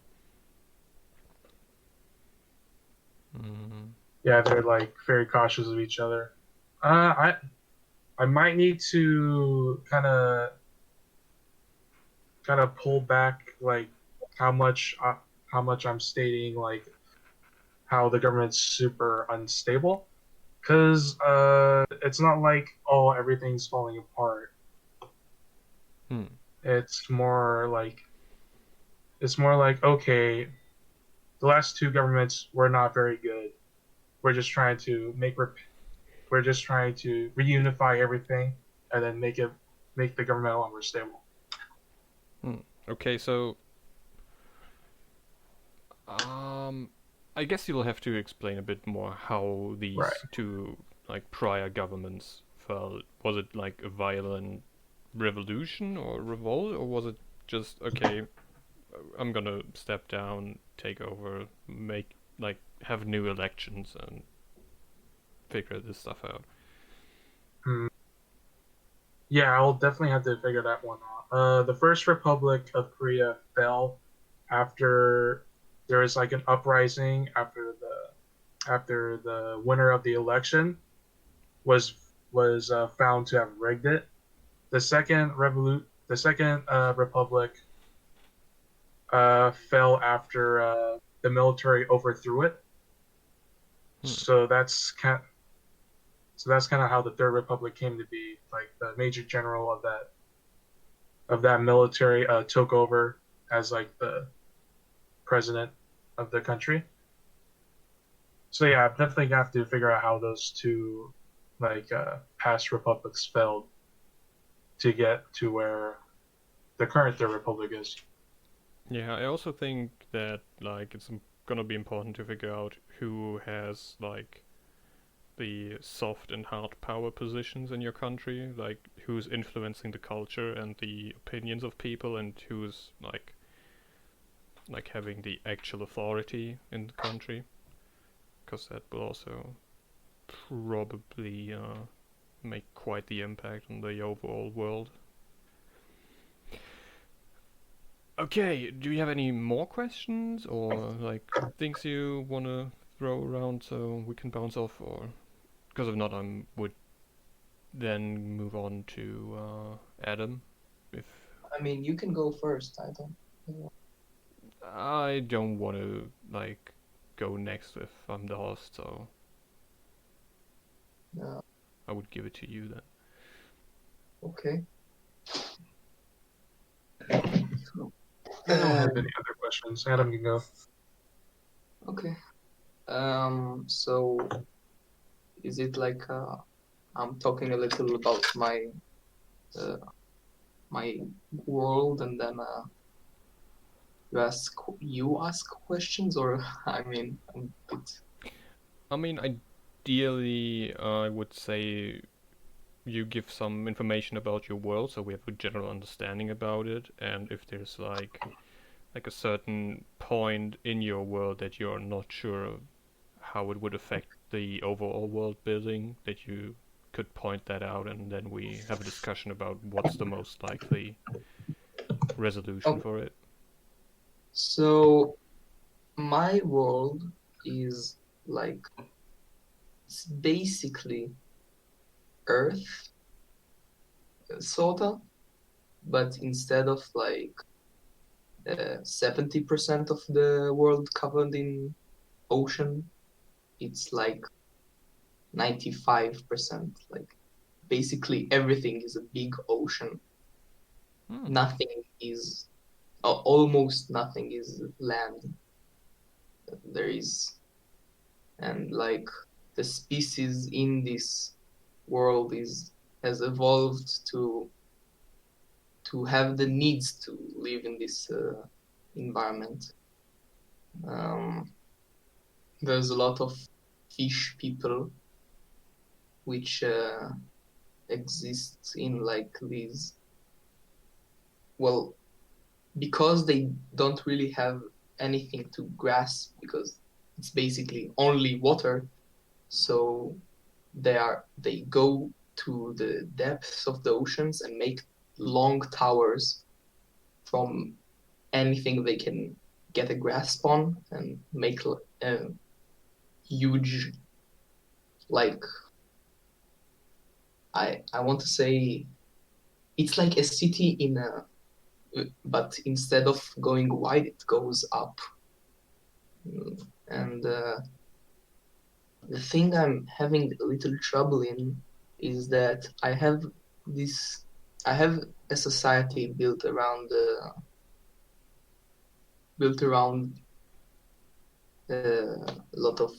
Yeah, they're like very cautious of each other. I might need to kind of pull back like how much I'm stating, like how the government's super unstable, because it's not like everything's falling apart. It's more like okay, the last two governments were not very good. We're just trying to reunify everything and then make the government a lot more stable. Okay, so I guess you'll have to explain a bit more how these two like prior governments felt. Was it like a violent revolution or revolt, or was it just okay, I'm gonna step down, take over, have new elections and figure this stuff out? Yeah, I'll definitely have to figure that one out. The First Republic of Korea fell after there was like an uprising after the winner of the election was found to have rigged it. The second republic fell after the military overthrew it. So that's kind of how the Third Republic came to be. Like the major general of that military took over as like the president of the country. So yeah, I'm definitely gonna have to figure out how those two past republics failed to get to where the current Third Republic is. Yeah, I also think that like it's gonna be important to figure out who has like the soft and hard power positions in your country, like who's influencing the culture and the opinions of people, and who's like having the actual authority in the country, because that will also probably make quite the impact on the overall world. Okay, do you have any more questions or like things you want to throw around so we can bounce off, or because if not, I would then move on to Adam. If I mean, you can go first. I don't want to like go next if I'm the host, so No. I would give it to you then. Okay. I don't have any other questions. Adam can go. Okay. So is it like I'm talking a little about my world, and then you ask questions, or I mean, Ideally, I would say you give some information about your world so we have a general understanding about it, and if there's like a certain point in your world that you're not sure how it would affect the overall world building, that you could point that out, and then we have a discussion about what's the most likely resolution for it. So my world is like, it's basically Earth, sorta, but instead of like 70% of the world covered in ocean, it's like 95%. Like basically everything is a big ocean. Nothing is, almost nothing is land. There is, and like the species in this world has evolved to have the needs to live in this environment. There's a lot of fish people which exists in like these, well, because they don't really have anything to grasp, because it's basically only water, so they go to the depths of the oceans and make long towers from anything they can get a grasp on, and make a huge, like, I want to say it's like a city but instead of going wide, it goes up. And the thing I'm having a little trouble in is that I have a society built around a lot of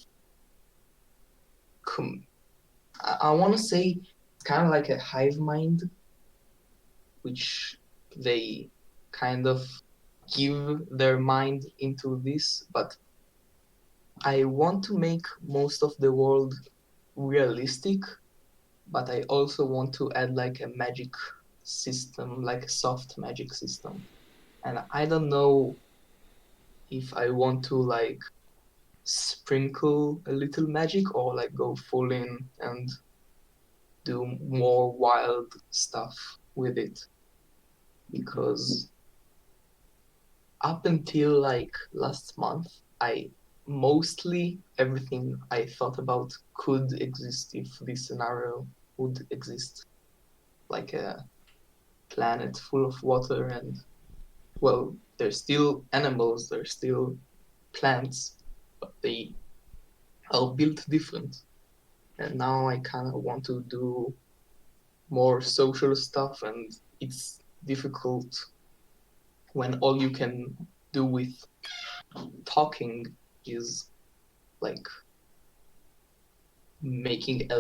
I want to say it's kind of like a hive mind, which they kind of give their mind into this, but I want to make most of the world realistic, but I also want to add like a magic system, like a soft magic system. And I don't know if I want to like sprinkle a little magic or like go full in and do more wild stuff with it. Because up until like last month, mostly everything I thought about could exist if this scenario would exist. Like a planet full of water and, well, there's still animals, there's still plants, but they are built different. And now I kind of want to do more social stuff, and it's difficult when all you can do with talking is like making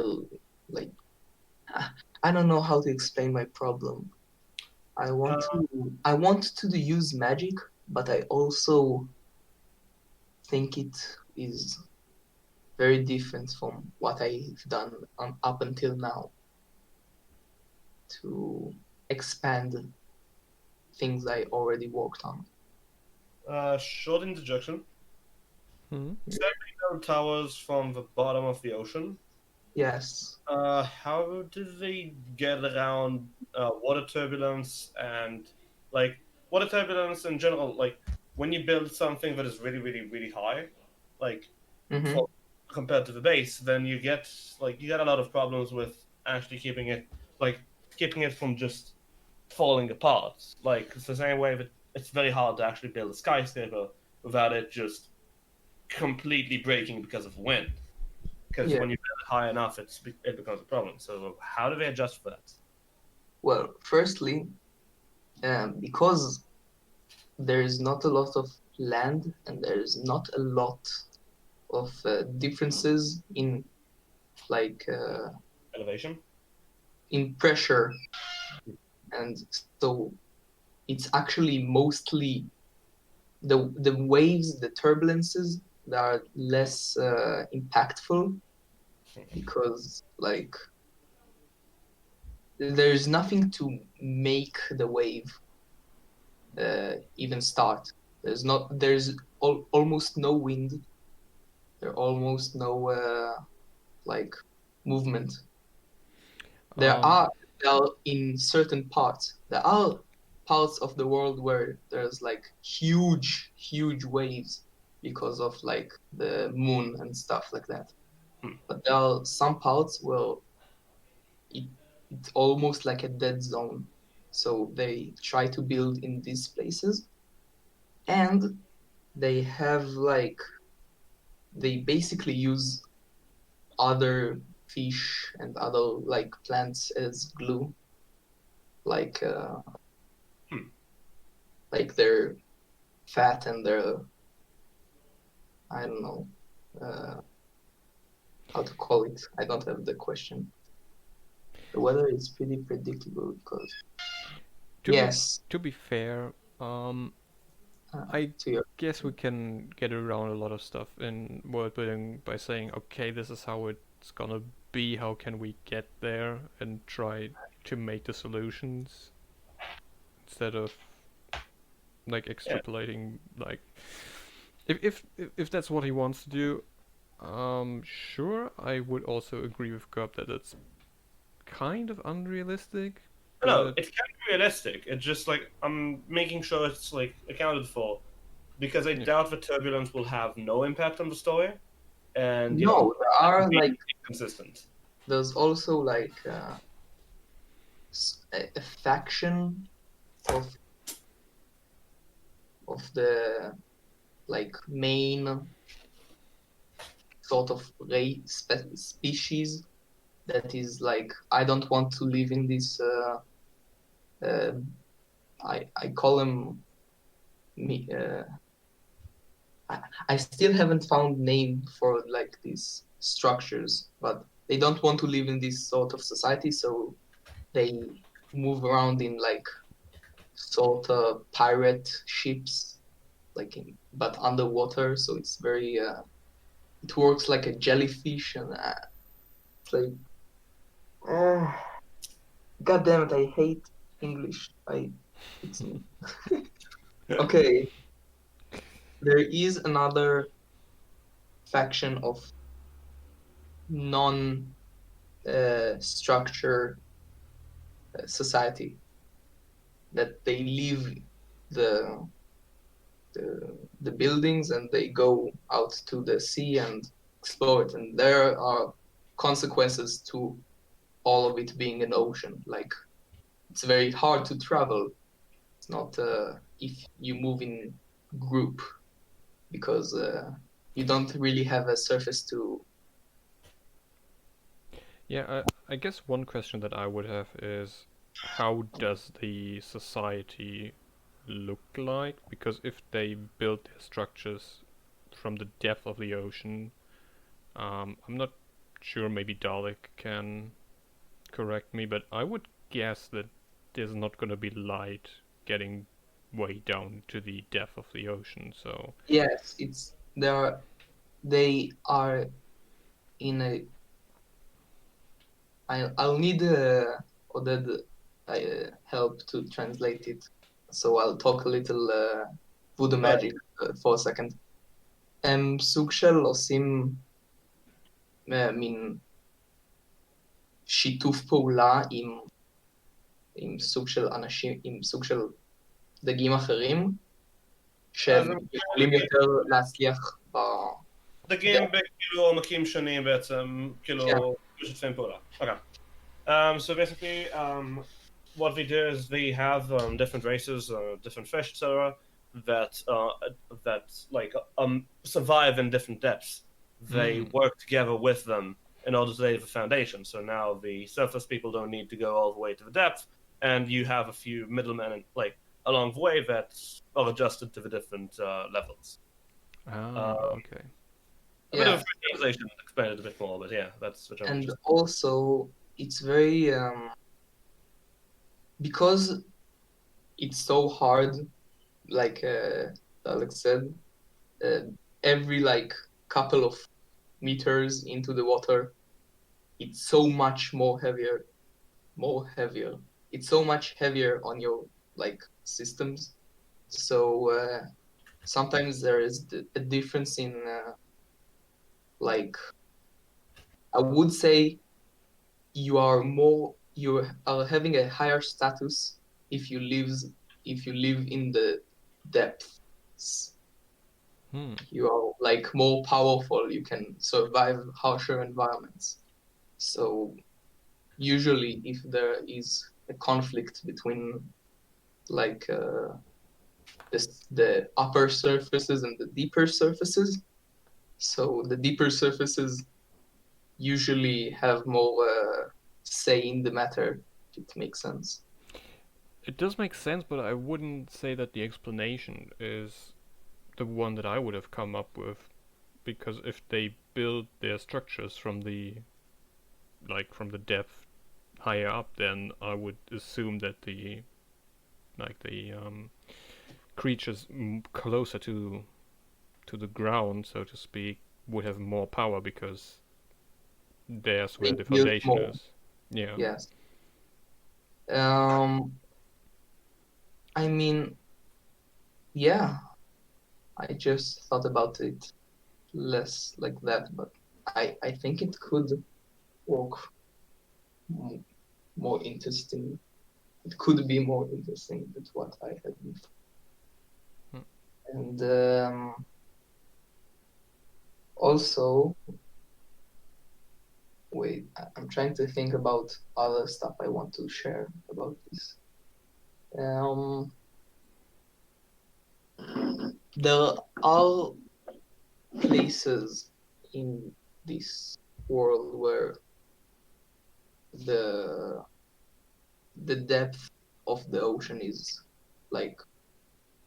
like I don't know how to explain my problem. I want to use magic, but I also think it is very different from what I've done up until now to expand things I already worked on. Short interjection. Hmm? Exactly, no towers from the bottom of the ocean. Yes. How did they get around water turbulence and like water turbulence in general? Like when you build something that is really, really, really high, like Mm-hmm. for, compared to the base, then you get a lot of problems with actually keeping it from just falling apart. Like it's the same way that it's very hard to actually build a skyscraper without it just completely breaking because of wind. Because Yeah. when you build it high enough, it becomes a problem. So how do they adjust for that? Well, firstly, because there is not a lot of land and there is not a lot of differences in like Elevation? in pressure, and so it's actually mostly the waves, the turbulences that are less impactful because like there's nothing to make the wave even start. There's almost no wind. There's almost no like movement. There are in certain parts. There are parts of the world where there's like huge waves because of like the moon and stuff like that. But there are some parts where it's almost like a dead zone. So they try to build in these places, and they have like they basically use other fish and other like plants as glue, like like their fat and their I don't know how to call it. I don't have the question. The weather is pretty predictable because yes, To be fair, I to your guess we can get around a lot of stuff in world building by saying, okay, this is how it's gonna be. How can we get there, and try to make the solutions instead of like extrapolating. Like, if that's what he wants to do, sure. I would also agree with Gerb that it's kind of unrealistic. No, But it can be realistic. It's just like I'm making sure it's like accounted for, because I Yeah. doubt the turbulence will have no impact on the story, and no, there are like consistent. there's also like a faction of the like main sort of species that is like, I don't want to live in this. I call them me. I still haven't found name for like these structures, but they don't want to live in this sort of society, so they move around in like sort of pirate ships, like but underwater. So it's very it works like a jellyfish, and it's like, God damn it, I hate English. It's okay. There is another faction of non-structure society that they leave the, the buildings and they go out to the sea and explore it. And there are consequences to all of it being an ocean. Like, it's very hard to travel. It's not if you move in group, because you don't really have a surface to. Yeah, I guess one question that I would have is, how does the society look like? Because if they build their structures from the depth of the ocean, I'm not sure, maybe Dalek can correct me, but I would guess that there's not going to be light getting way down to the depth of the ocean, so... Yes, they are in a. I'll need Oded help to translate it, so I'll talk a little voodoo magic for a second. סוג של עושים מין שיתוף פעולה עם סוג של אנשים, עם סוג של דגים אחרים, שהם יכולים יותר להצליח ב... דגים בכאילו עומקים שונים בעצם, כאילו משתפים פעולה. Okay. So basically, what we do is we have different races, different fish, etc., that like survive in different depths. They work together with them in order to lay the foundation. So now the surface people don't need to go all the way to the depth, and you have a few middlemen like along the way that are adjusted to the different levels. Okay. A bit of translation to explain it a bit more, but yeah, that's the challenge. And also, it's very because it's so hard, like Alex said, every like couple of meters into the water, it's so much more heavier. It's so much heavier on your like systems. So sometimes there is a difference in like, I would say you are having a higher status if you live in the depths. You are like more powerful. You can survive harsher environments. So usually, if there is a conflict between like the upper surfaces and the deeper surfaces, so the deeper surfaces usually have more say in the matter, if it makes sense. It does make sense, but I wouldn't say that the explanation is the one that I would have come up with, because if they build their structures from the depth higher up, then I would assume that the creatures closer to the ground, so to speak, would have more power, because there's where the foundation is. Yeah. Yes. I mean, yeah, I just thought about it less like that, but I think it could work more interesting. It could be more interesting than what I had before. And also, wait, I'm trying to think about other stuff I want to share about this. There are places in this world where the depth of the ocean is like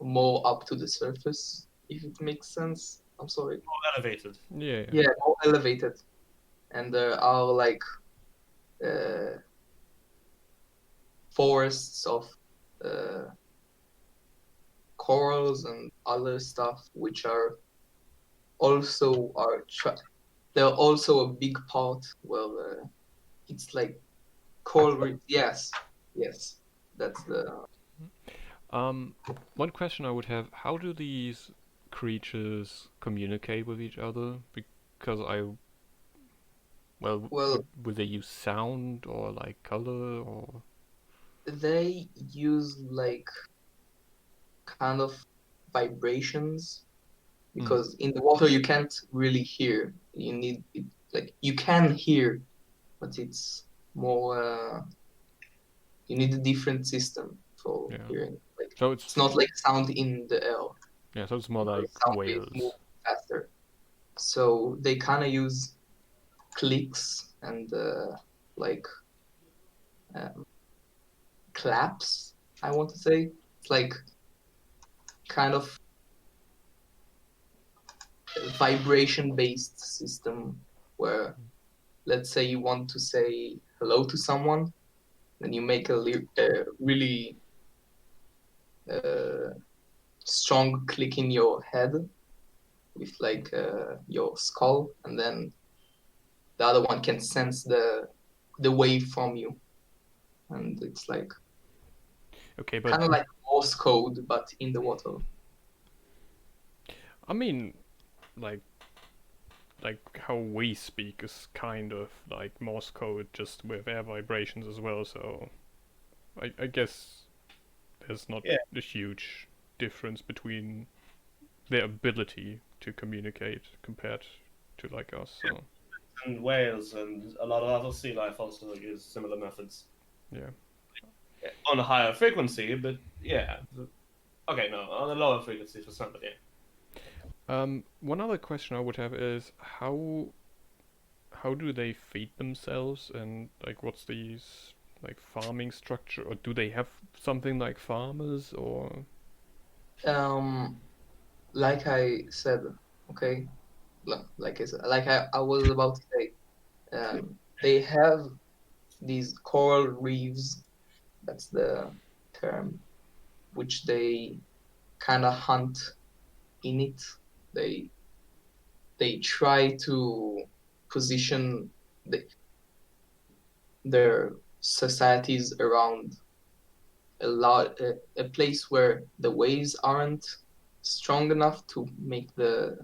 more up to the surface, if it makes sense. I'm sorry. Elevated. Yeah. Yeah, more elevated, and there are like forests of corals and other stuff, which are also they're also a big part where it's like coral reef. Yes, that's the. One question I would have: how do these creatures communicate with each other? Because Well, would they use sound or like color or? they use like kind of vibrations because in the water you can't really hear. You need it, like you can hear, but it's more. You need a different system for Yeah. hearing. Like So it's not like sound in the air. yeah, so it's more like Sound waves move whales. faster. So they kind of use clicks and like claps, I want to say. It's like kind of vibration-based system where, let's say you want to say hello to someone, then you make a really strong click in your head with like your skull, and then the other one can sense the wave from you, and it's like Okay, but kind of like Morse code, but in the water. I mean, like how we speak is kind of like Morse code, just with air vibrations as well. So I guess there's not a huge difference between their ability to communicate compared to like us. So And whales and a lot of other sea life also use similar methods. yeah. On a higher frequency, but yeah. Okay, no, on a lower frequency for somebody. One other question I would have is how do they feed themselves, and like what's these like farming structure, or do they have something like farmers or? Like I said, okay, like I said, like I was about to say, they have these coral reefs. That's the term, which they kind of hunt in it. They try to position their societies around a place where the waves aren't strong enough to make the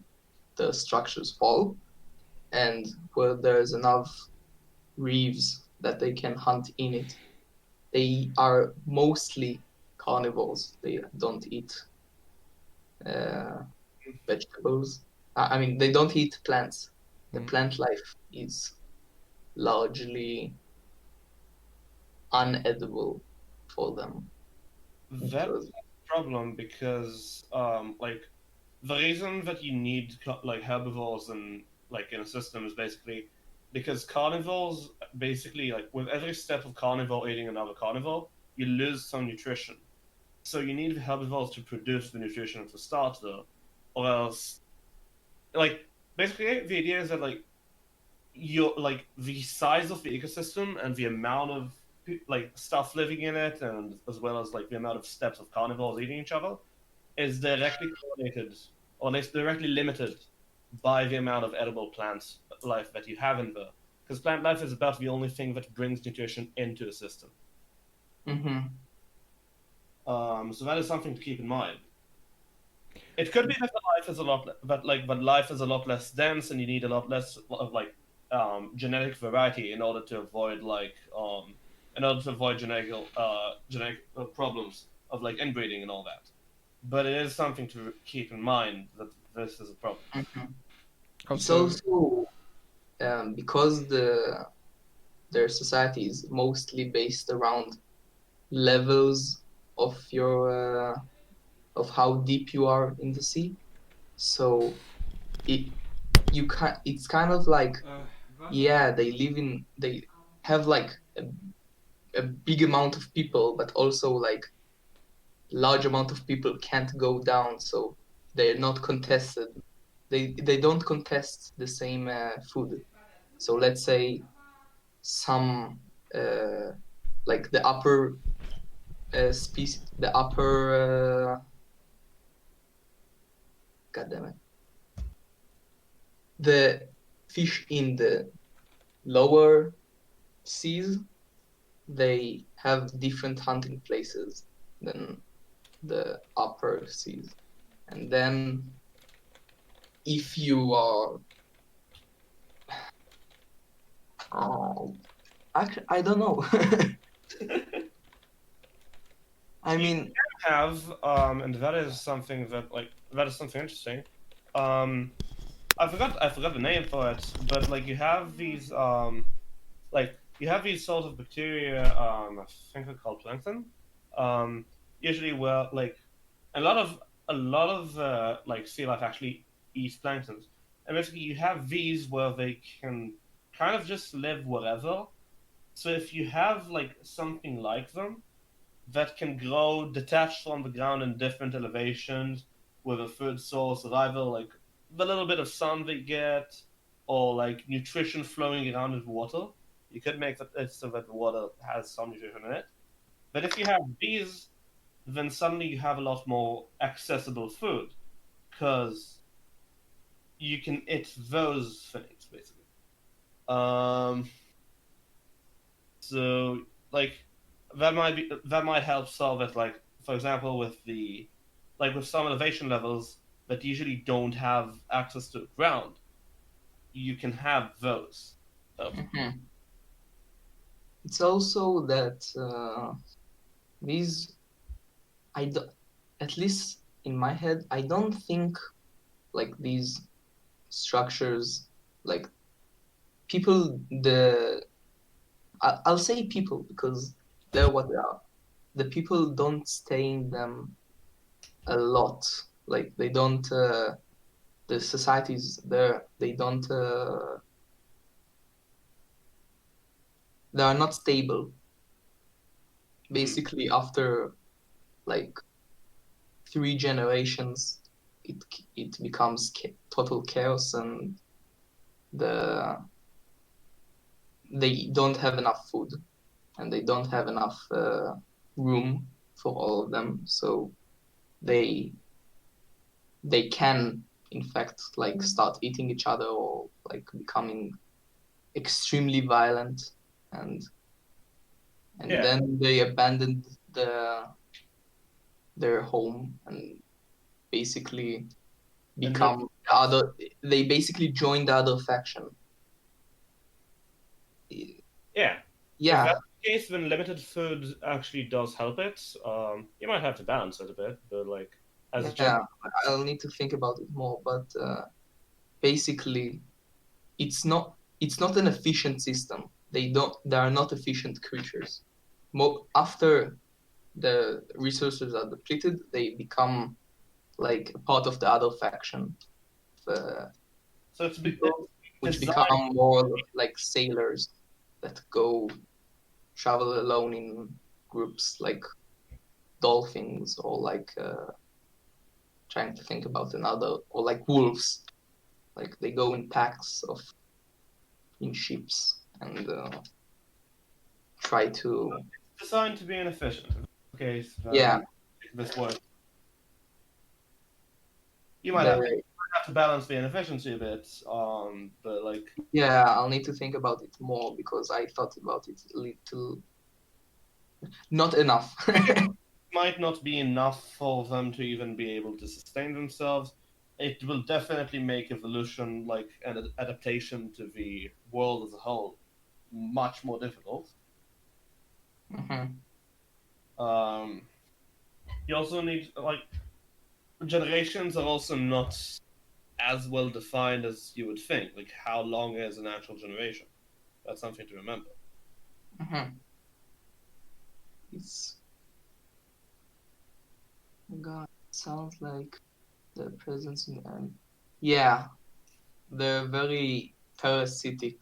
structures fall, and where there's enough reefs that they can hunt in it. They are mostly carnivores. They don't eat vegetables. I mean, they don't eat plants. The plant life is largely unedible for them. That's a problem because, like, the reason that you need like herbivores and like in a system is basically because carnivores basically like with every step of carnivore eating another carnivore, you lose some nutrition. So you need herbivores to produce the nutrition to start though, or else, like basically the idea is that like you're like the size of the ecosystem and the amount of like stuff living in it, and as well as like the amount of steps of carnivores eating each other, is directly correlated, or at least directly limited, by the amount of edible plant life that you have in there. Because plant life is about the only thing that brings nutrition into a system. Mm-hmm. So that is something to keep in mind. It could be that the life is a lot, but life is a lot less dense, and you need a lot less of like genetic variety in order to avoid genetic problems of like inbreeding and all that. But it is something to keep in mind that this is a problem. Mm-hmm. It's Also, also because their society is mostly based around levels of your of how deep you are in the sea. So you can it's kind of like, yeah, they have like a big amount of people, but also like large amount of people can't go down, so they're not contested. They don't contest the same food. So let's say some like the upper species, the upper God damn it, the fish in the lower seas, they have different hunting places than the upper seas. And then if you are actually, I don't know. I mean, have and that is something interesting. I forgot the name for it, but like you have these sort of bacteria, I think they're called plankton. Um, Usually, where like a lot of like sea life actually eats planktons, and basically you have these where they can kind of just live wherever. So if you have like something like them that can grow detached from the ground in different elevations with a food source of either like the little bit of sun they get or like nutrition flowing around in water. You could make it so that the water has some nutrition in it. But if you have these, then suddenly you have a lot more accessible food because you can eat those things basically. Um, so like that might help solve it. Like for example, with some elevation levels that usually don't have access to the ground, you can have those. So, it's also that these, at least in my head, I don't think like these structures, like people, I'll say people because they're what they are. The people don't stay in them a lot. Like they don't. The societies there, they don't. They are not stable. Basically, after like 3 generations, it becomes total chaos, and the they don't have enough food, and they don't have enough room for all of them. So they can in fact like start eating each other or like becoming extremely violent, and Yeah. then they abandoned their home and basically become the other. They basically join the other faction. Yeah. If Yeah, that's the case, then limited food actually does help it. You might have to balance it a bit, but like as a yeah. general, I'll need to think about it more, but basically, it's not an efficient system. They are not efficient creatures. After the resources are depleted, they become like a part of the other faction, uh, so it's people, which designed. become more like sailors that go travel alone in groups like dolphins, or like trying to think about another, or like wolves, like they go in packs of in ships and try to, Designed to be inefficient. Okay, yeah, this works. You might have they, to balance the inefficiency a bit, but like yeah, I'll need to think about it more because I thought about it a little, not enough. might not be enough for them to even be able to sustain themselves. It will definitely make evolution, like an adaptation to the world as a whole, much more difficult. Mhm. Um, you also need like generations are also not as well defined as you would think. Like how long is an actual generation? That's something to remember. Mhm. It's, God, sounds like the presence in, yeah, they're very parasitic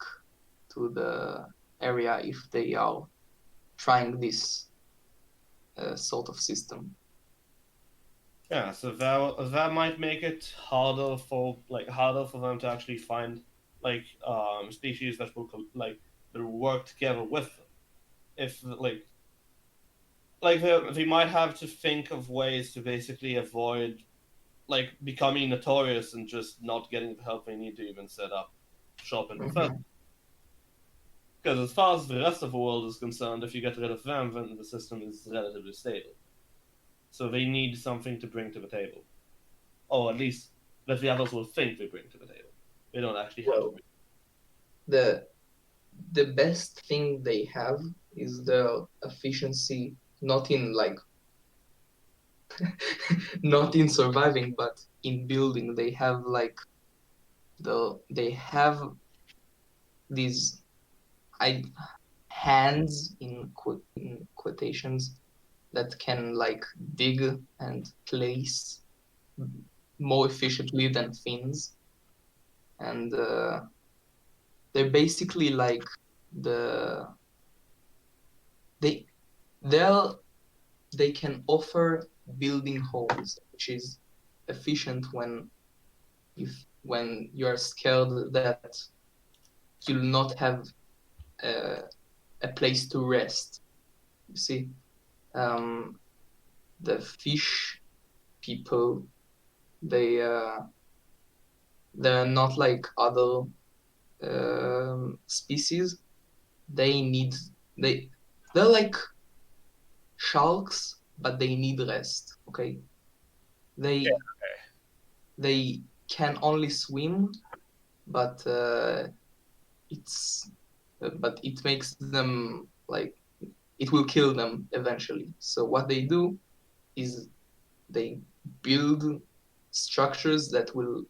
to the area if they are trying this sort of system. Yeah, so that might make it harder for them to actually find species that will that will work together with them. If they might have to think of ways to basically avoid becoming notorious and just not getting the help they need to even set up shop in the first. Because as far as the rest of the world is concerned, if you get rid of them, then the system is relatively stable. So they need something to bring to the table, or at least that the others will think they bring to the table. They don't actually have to bring. The best thing they have is their efficiency, not in not in surviving, but in building. They have they have these hands in quotations that can dig and place more efficiently than fins, and they're basically they can offer building homes, which is efficient when you are scared that you'll not have a place to rest. You see, the fish people, they're not like other species. They're like sharks, but they need rest. Okay, they can only swim, but it makes them it will kill them eventually. So what they do is they build structures that will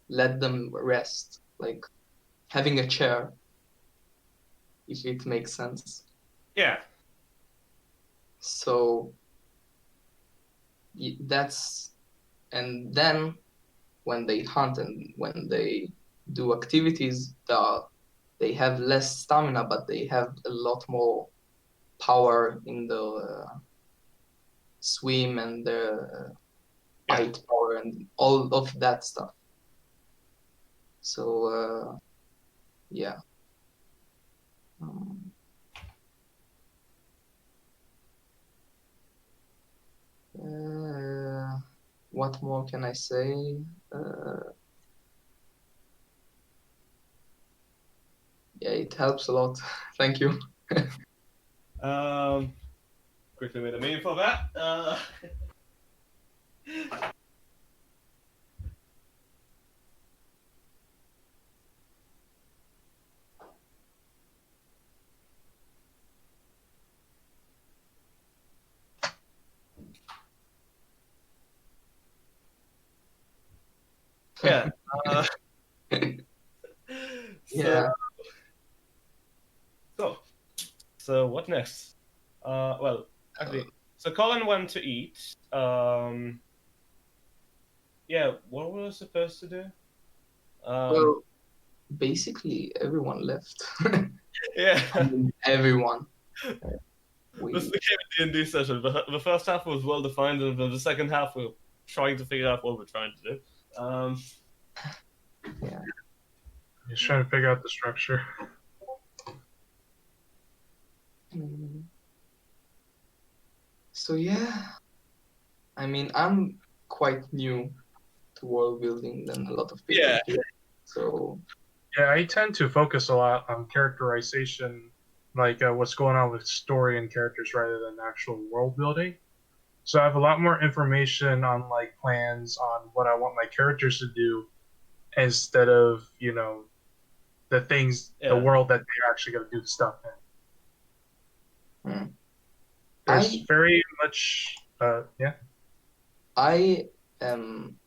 let them rest, like having a chair, if it makes sense. Yeah. So and then when they hunt and when they do activities, they have less stamina, but they have a lot more power in the swim and the bite power and all of that stuff. So yeah. What more can I say? Yeah, it helps a lot. Thank you. Quickly made a meme for that. Yeah. Yeah. So what next? Well, actually, so Colin went to eat. Yeah, what were we supposed to do? Well, basically everyone left. Yeah. I mean, everyone. This became a D&D session. The first half was well defined, and then the second half we're trying to figure out what we're trying to do. Yeah. Just trying to figure out the structure. So yeah, I mean, I'm quite new to world building than a lot of people here. So yeah, I tend to focus a lot on characterization, like what's going on with story and characters rather than actual world building. So I have a lot more information on plans on what I want my characters to do instead of, the things, the world that they're actually going to do the stuff in. There's very much, yeah. I am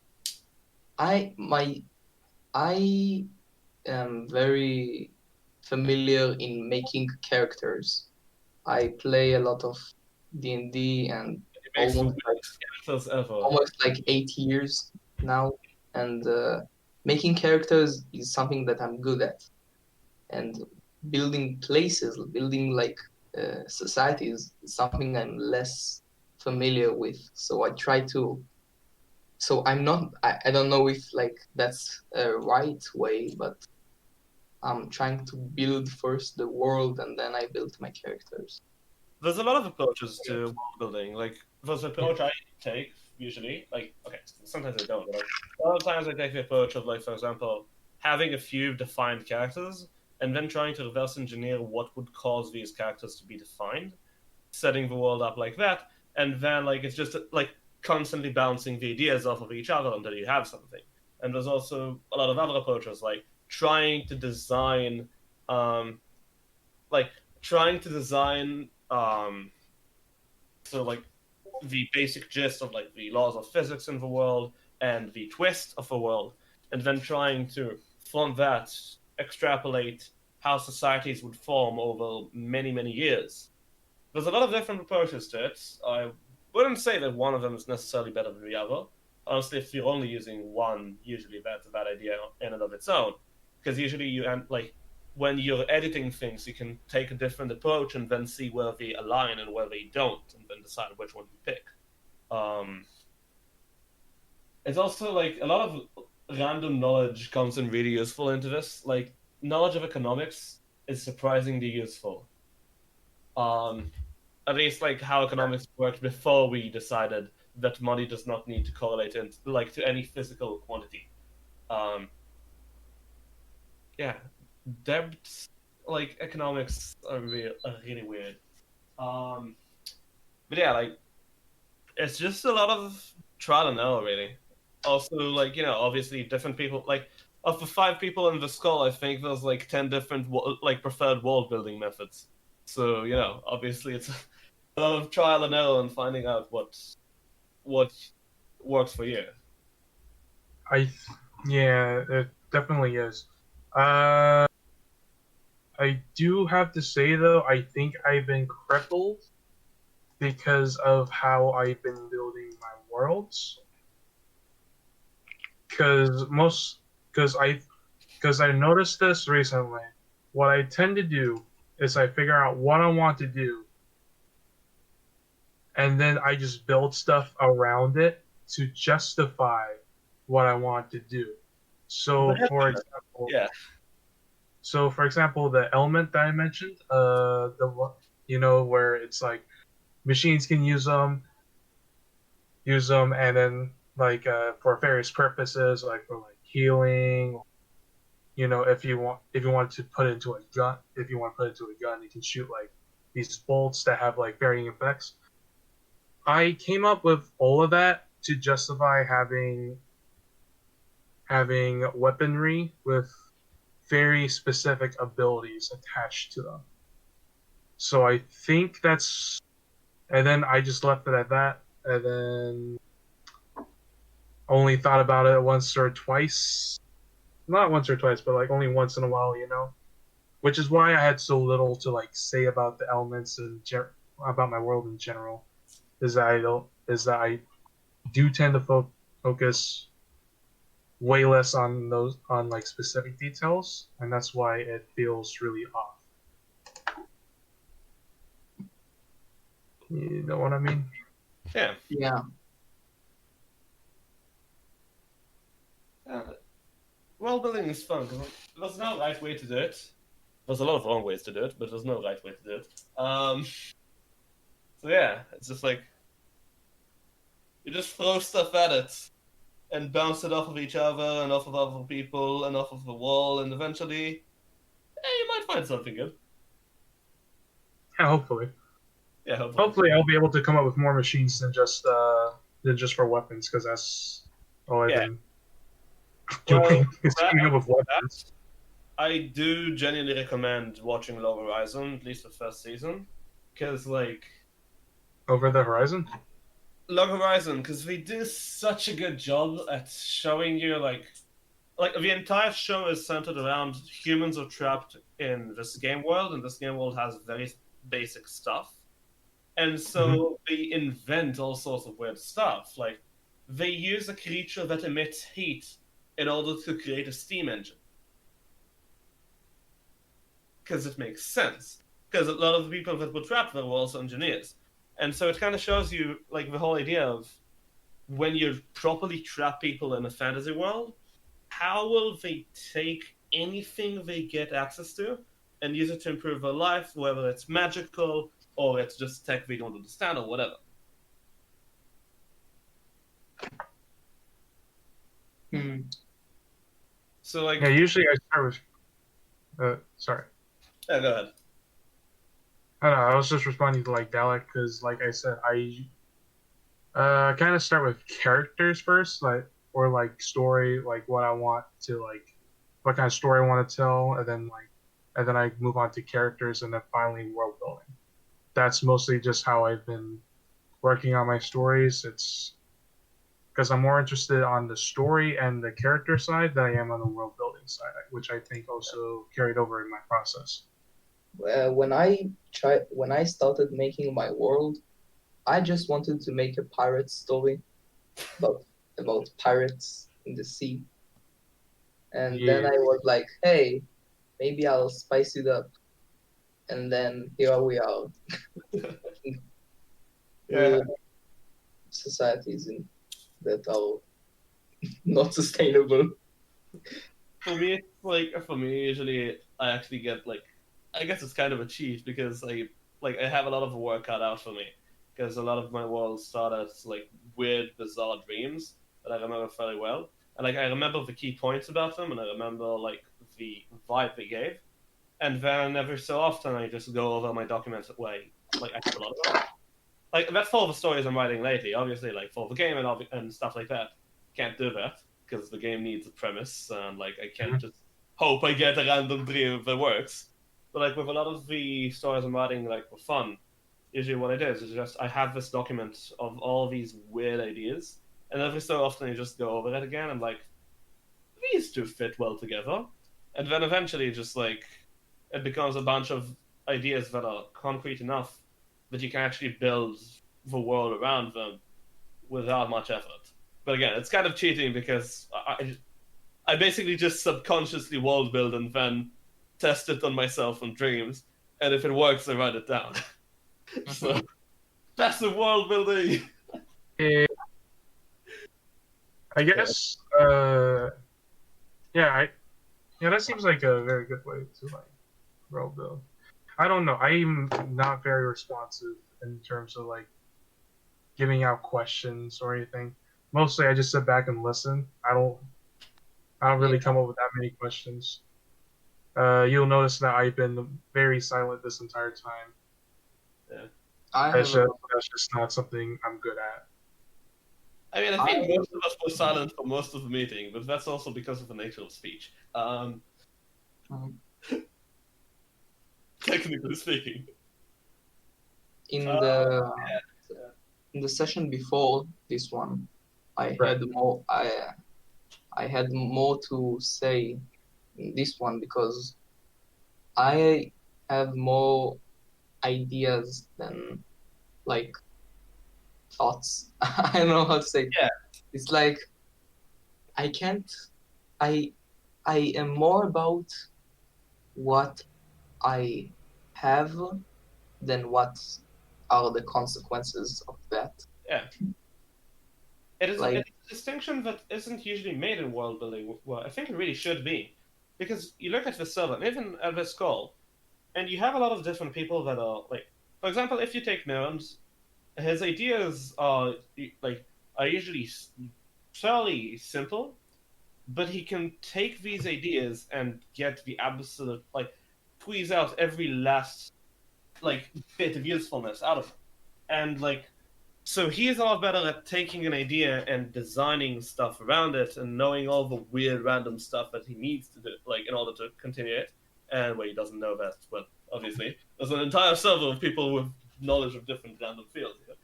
very familiar in making characters. I play a lot of D&D and almost 8 years now, and making characters is something that I'm good at, and building places, building like societies is something I'm less familiar with. So I try to. So I'm not. I don't know if like that's a right way, but I'm trying to build first the world and then I build my characters. There's a lot of approaches to world building. Like, there's an approach I take usually. Like, okay, sometimes I don't. But like, a lot of times I take the approach of, like, for example, having a few defined characters and then trying to reverse engineer what would cause these characters to be defined, setting the world up like that, and then like it's just like constantly bouncing the ideas off of each other until you have something. And there's also a lot of other approaches, like trying to design, like trying to design so like the basic gist of like the laws of physics in the world and the twist of the world, and then trying to from that extrapolate how societies would form over many, many years. There's a lot of different approaches to it. I wouldn't say that one of them is necessarily better than the other. Honestly, if you're only using one, usually that's a bad idea in and of its own, because usually you end like when you're editing things, you can take a different approach and then see where they align and where they don't, and then decide which one you pick. It's also like a lot of random knowledge comes in really useful into this. Like knowledge of economics is surprisingly useful. At least like how economics worked before we decided that money does not need to correlate like to any physical quantity. Yeah, debt, like economics are really weird. But yeah, like it's just a lot of trial and error, really. Also, like obviously different people. Like of the 5 people in the skull, I think there's like 10 different like preferred world building methods. So obviously it's a lot of trial and error and finding out what works for you. Yeah, it definitely is. I do have to say though, I think I've been crippled because of how I've been building my worlds. Because I noticed this recently. What I tend to do is I figure out what I want to do, and then I just build stuff around it to justify what I want to do. So, for example, Yeah. So, for example, the element that I mentioned, where it's like machines can use them, and then like for various purposes, like for like healing. If you want to put it into a gun, you can shoot like these bolts that have like varying effects. I came up with all of that to justify having weaponry with very specific abilities attached to them. So I think and then I just left it at that, and then only thought about it once or twice. Not once or twice, but like only once in a while, Which is why I had so little to like say about the elements and about my world in general. Is that I do tend to focus way less on like specific details, and that's why it feels really off. You know what I mean? Yeah. Yeah. World building is fun because there's no right way to do it. There's a lot of wrong ways to do it, but there's no right way to do it. So yeah, it's just like you just throw stuff at it and bounce it off of each other and off of other people and off of the wall, and eventually, you might find something good. Yeah, hopefully. Yeah, hopefully I'll be able to come up with more machines than just for weapons, because that's all I've been doing is coming up with weapons. I do genuinely recommend watching Low Horizon, at least the first season, because like Over the Horizon. Low Horizon, because they do such a good job at showing you like the entire show is centered around humans are trapped in this game world, and this game world has very basic stuff. And so they invent all sorts of weird stuff. Like, they use a creature that emits heat in order to create a steam engine. Because it makes sense. Because a lot of the people that were trapped there were also engineers. And so it kind of shows you, like, the whole idea of when you properly trap people in a fantasy world, how will they take anything they get access to and use it to improve their life, whether it's magical or it's just tech they don't understand or whatever. So, like... Yeah, usually I start with... sorry. Yeah, go ahead. I don't know, I was just responding to, like, Dalek, because, like I said, I kind of start with characters first, like, or, like, story, like, what I want to, like, what kind of story I want to tell, and then I move on to characters, and then finally world building. That's mostly just how I've been working on my stories. It's because I'm more interested on the story and the character side than I am on the world building side, which I think also carried over in my process. When I started making my world, I just wanted to make a pirate story about pirates in the sea. And then I was like, hey, maybe I'll spice it up. And then here we are. Yeah. Societies that are not sustainable. For me, usually I actually get, like, I guess it's kind of a cheat because I have a lot of work cut out for me because a lot of my worlds start as, like, weird, bizarre dreams that I remember fairly well. And, like, I remember the key points about them, and I remember, like, the vibe they gave. And then every so often I just go over my documents where I have a lot of them. Like, that's for the stories I'm writing lately. Obviously, like, for the game and stuff like that, can't do that because the game needs a premise, and, like, I can't just hope I get a random dream that works. But, like, with a lot of the stories I'm writing, like, for fun, usually what it is just I have this document of all these weird ideas, and every so often I just go over it again and, like, these two fit well together. And then eventually just, like, it becomes a bunch of ideas that are concrete enough that you can actually build the world around them without much effort. But again, it's kind of cheating because I basically just subconsciously world build and then test it on myself in dreams, and if it works, I write it down. So that's the world building. I guess, that seems like a very good way to, like, world build. I don't know. I'm not very responsive in terms of, like, giving out questions or anything. Mostly, I just sit back and listen. I don't really come up with that many questions. You'll notice that I've been very silent this entire time. Yeah. That's just not something I'm good at. I mean, I think most of us were silent for most of the meeting, but that's also because of the nature of speech. Technically speaking. In the session before this one, I had more to say in this one because I have more ideas than, like, thoughts. I don't know how to say. Yeah. It's like I am more about what I have than what are the consequences of that. Yeah. It is a distinction that isn't usually made in world building. Well, I think it really should be. Because you look at the server, and even at this call, and you have a lot of different people that are, like, for example, if you take Miran's, his ideas are usually fairly simple, but he can take these ideas and get the absolute, like, squeeze out every last, like, bit of usefulness out of it. And, like, so he is a lot better at taking an idea and designing stuff around it and knowing all the weird random stuff that he needs to do, like, in order to continue it. And he doesn't know that, but obviously there's an entire server of people with knowledge of different random fields. You know?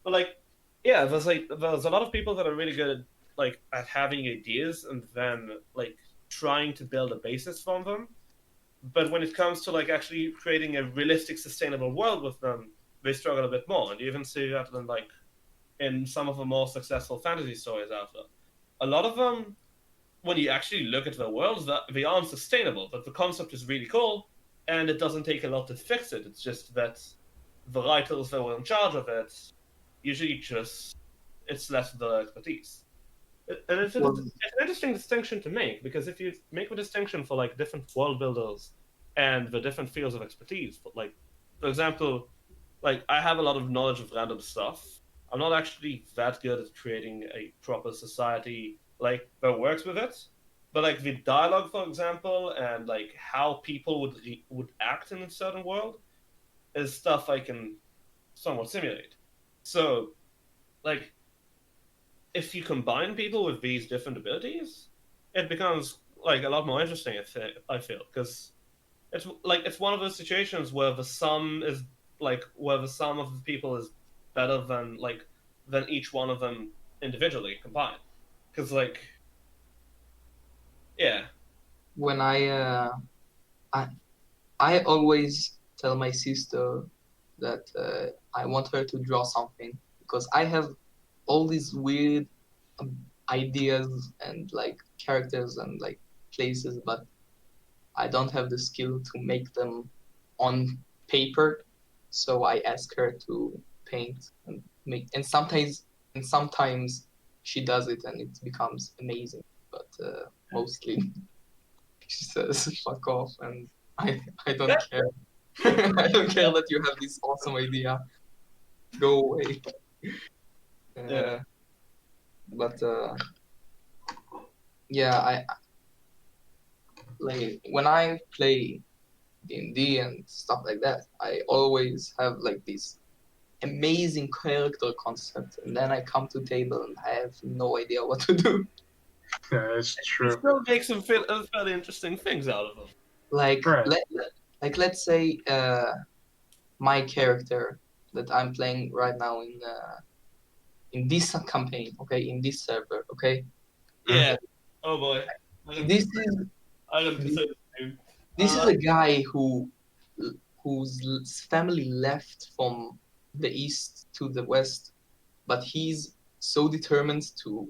But, like, yeah, there's a lot of people that are really good at, like, at having ideas and then, like, trying to build a basis from them. But when it comes to, like, actually creating a realistic, sustainable world with them, they struggle a bit more. And you even see that in, like, in some of the more successful fantasy stories out there. A lot of them when you actually look at the worlds, that they aren't sustainable. That the concept is really cool, and it doesn't take a lot to fix it. It's just that the writers that were in charge of it usually just it's less of their expertise. And it's Well, an interesting distinction to make, because if you make the distinction for like different world builders and the different fields of expertise, but like for example, like I have a lot of knowledge of random stuff. I'm not actually that good at creating a proper society like that works with it. But like the dialogue, for example, and like how people would act in a certain world is stuff I can somewhat simulate. So, like, if you combine people with these different abilities, it becomes like a lot more interesting. I feel, because it's one of those situations where the sum is like where the sum of the people is better than each one of them individually combined. Because yeah, when I always tell my sister that I want her to draw something because I have all these weird ideas and like characters and like places, but I don't have the skill to make them on paper. So I ask her to paint and make, and sometimes she does it and it becomes amazing. But mostly she says fuck off, and I don't care. I don't care that you have this awesome idea. Go away. Yeah. But yeah, I like when I play D&D and stuff like that, I always have like this amazing character concept, and then I come to table and I have no idea what to do. Yeah, it's it true. still makes some fairly interesting things out of them. Like Right. let's say my character that I'm playing right now in this campaign, okay, in this server, okay. Yeah. Oh boy. This is I don't say the same. This is a guy whose family left from the east to the west, but he's so determined to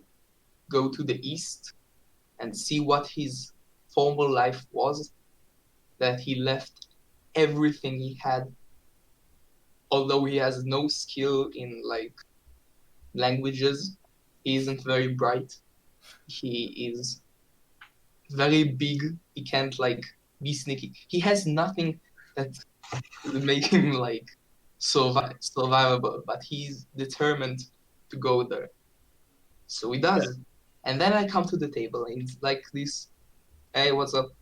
go to the east and see what his former life was that he left everything he had. Although he has no skill in like languages, he isn't very bright. He is very big. He can't like be sneaky. He has nothing that will make him like survivable, but he's determined to go there. So he does. And then I come to the table and it's like this, hey, what's up?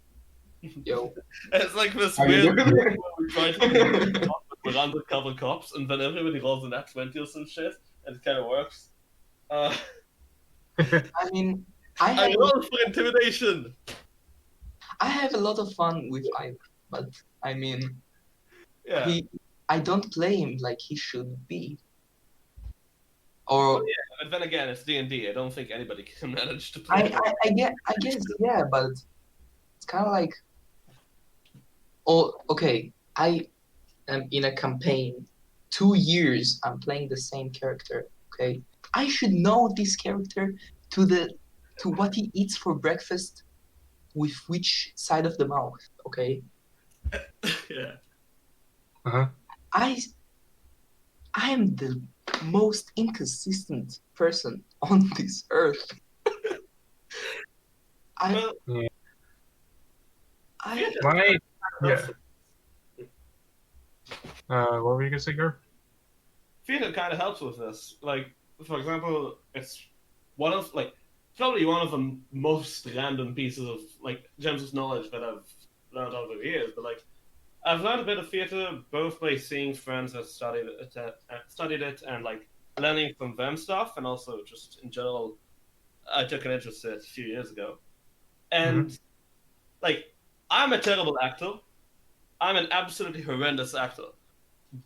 Yo. It's like this How you weird doing? thing where we try to with undercover cops, and then everybody rolls an X20 or some shit, and it kind of works. I mean, I I have roll for intimidation. a lot of fun with Ike, but I mean, Yeah. I don't play him like he should be. Or Well, yeah, but then again, it's D&D. I don't think anybody can manage to play. I guess yeah, but it's kind of like, oh, okay, I am in a campaign. 2 years I'm playing the same character. Okay, I should know this character to what he eats for breakfast, with which side of the mouth. Okay, Yeah. Uh-huh. I am the most inconsistent person on this earth. Well, I My yeah. What were you gonna say, Gar? theater kind of helps with this. Like, for example, it's one of probably one of the most random pieces of like gems of knowledge that I've learned over the years. But like, I've learned a bit of theater both by seeing friends that studied it and like learning from them stuff, and also just in general, I took an interest in it a few years ago. And like, I'm a terrible actor. I'm an absolutely horrendous actor.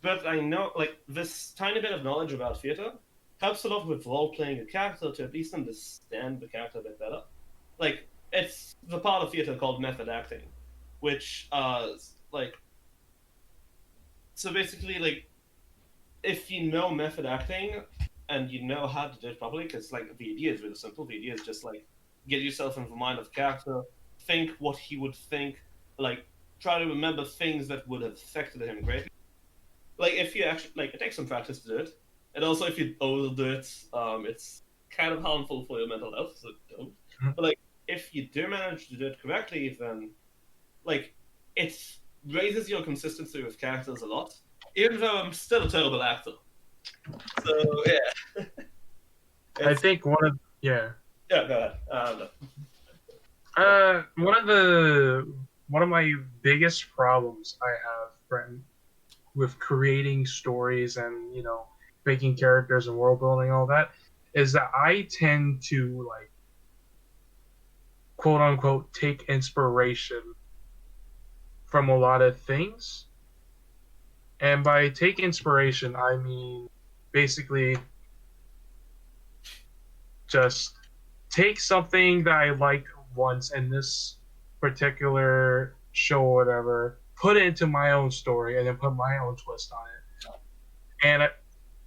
But I know, like, this tiny bit of knowledge about theater helps a lot with role-playing a character to at least understand the character a bit better. Like, it's the part of theater called method acting, which, like... So basically, like, if you know method acting, and you know how to do it properly, because, like, the idea is really simple. The idea is just, like, get yourself in the mind of the character, think what he would think, like try to remember things that would have affected him greatly. Like if you actually like, it takes some practice to do it, and also if you overdo it, it's kind of harmful for your mental health. So don't. But like if you do manage to do it correctly, then like it raises your consistency with characters a lot. Even though I'm still a terrible actor. So yeah. I think one of Yeah, go ahead. No. one of my biggest problems I have, Brenton, with creating stories and making characters and world building and all that, is that I tend to like quote unquote take inspiration from a lot of things. And by take inspiration, I mean basically just take something that I liked once in this particular show or whatever, put it into my own story, and then put my own twist on it. And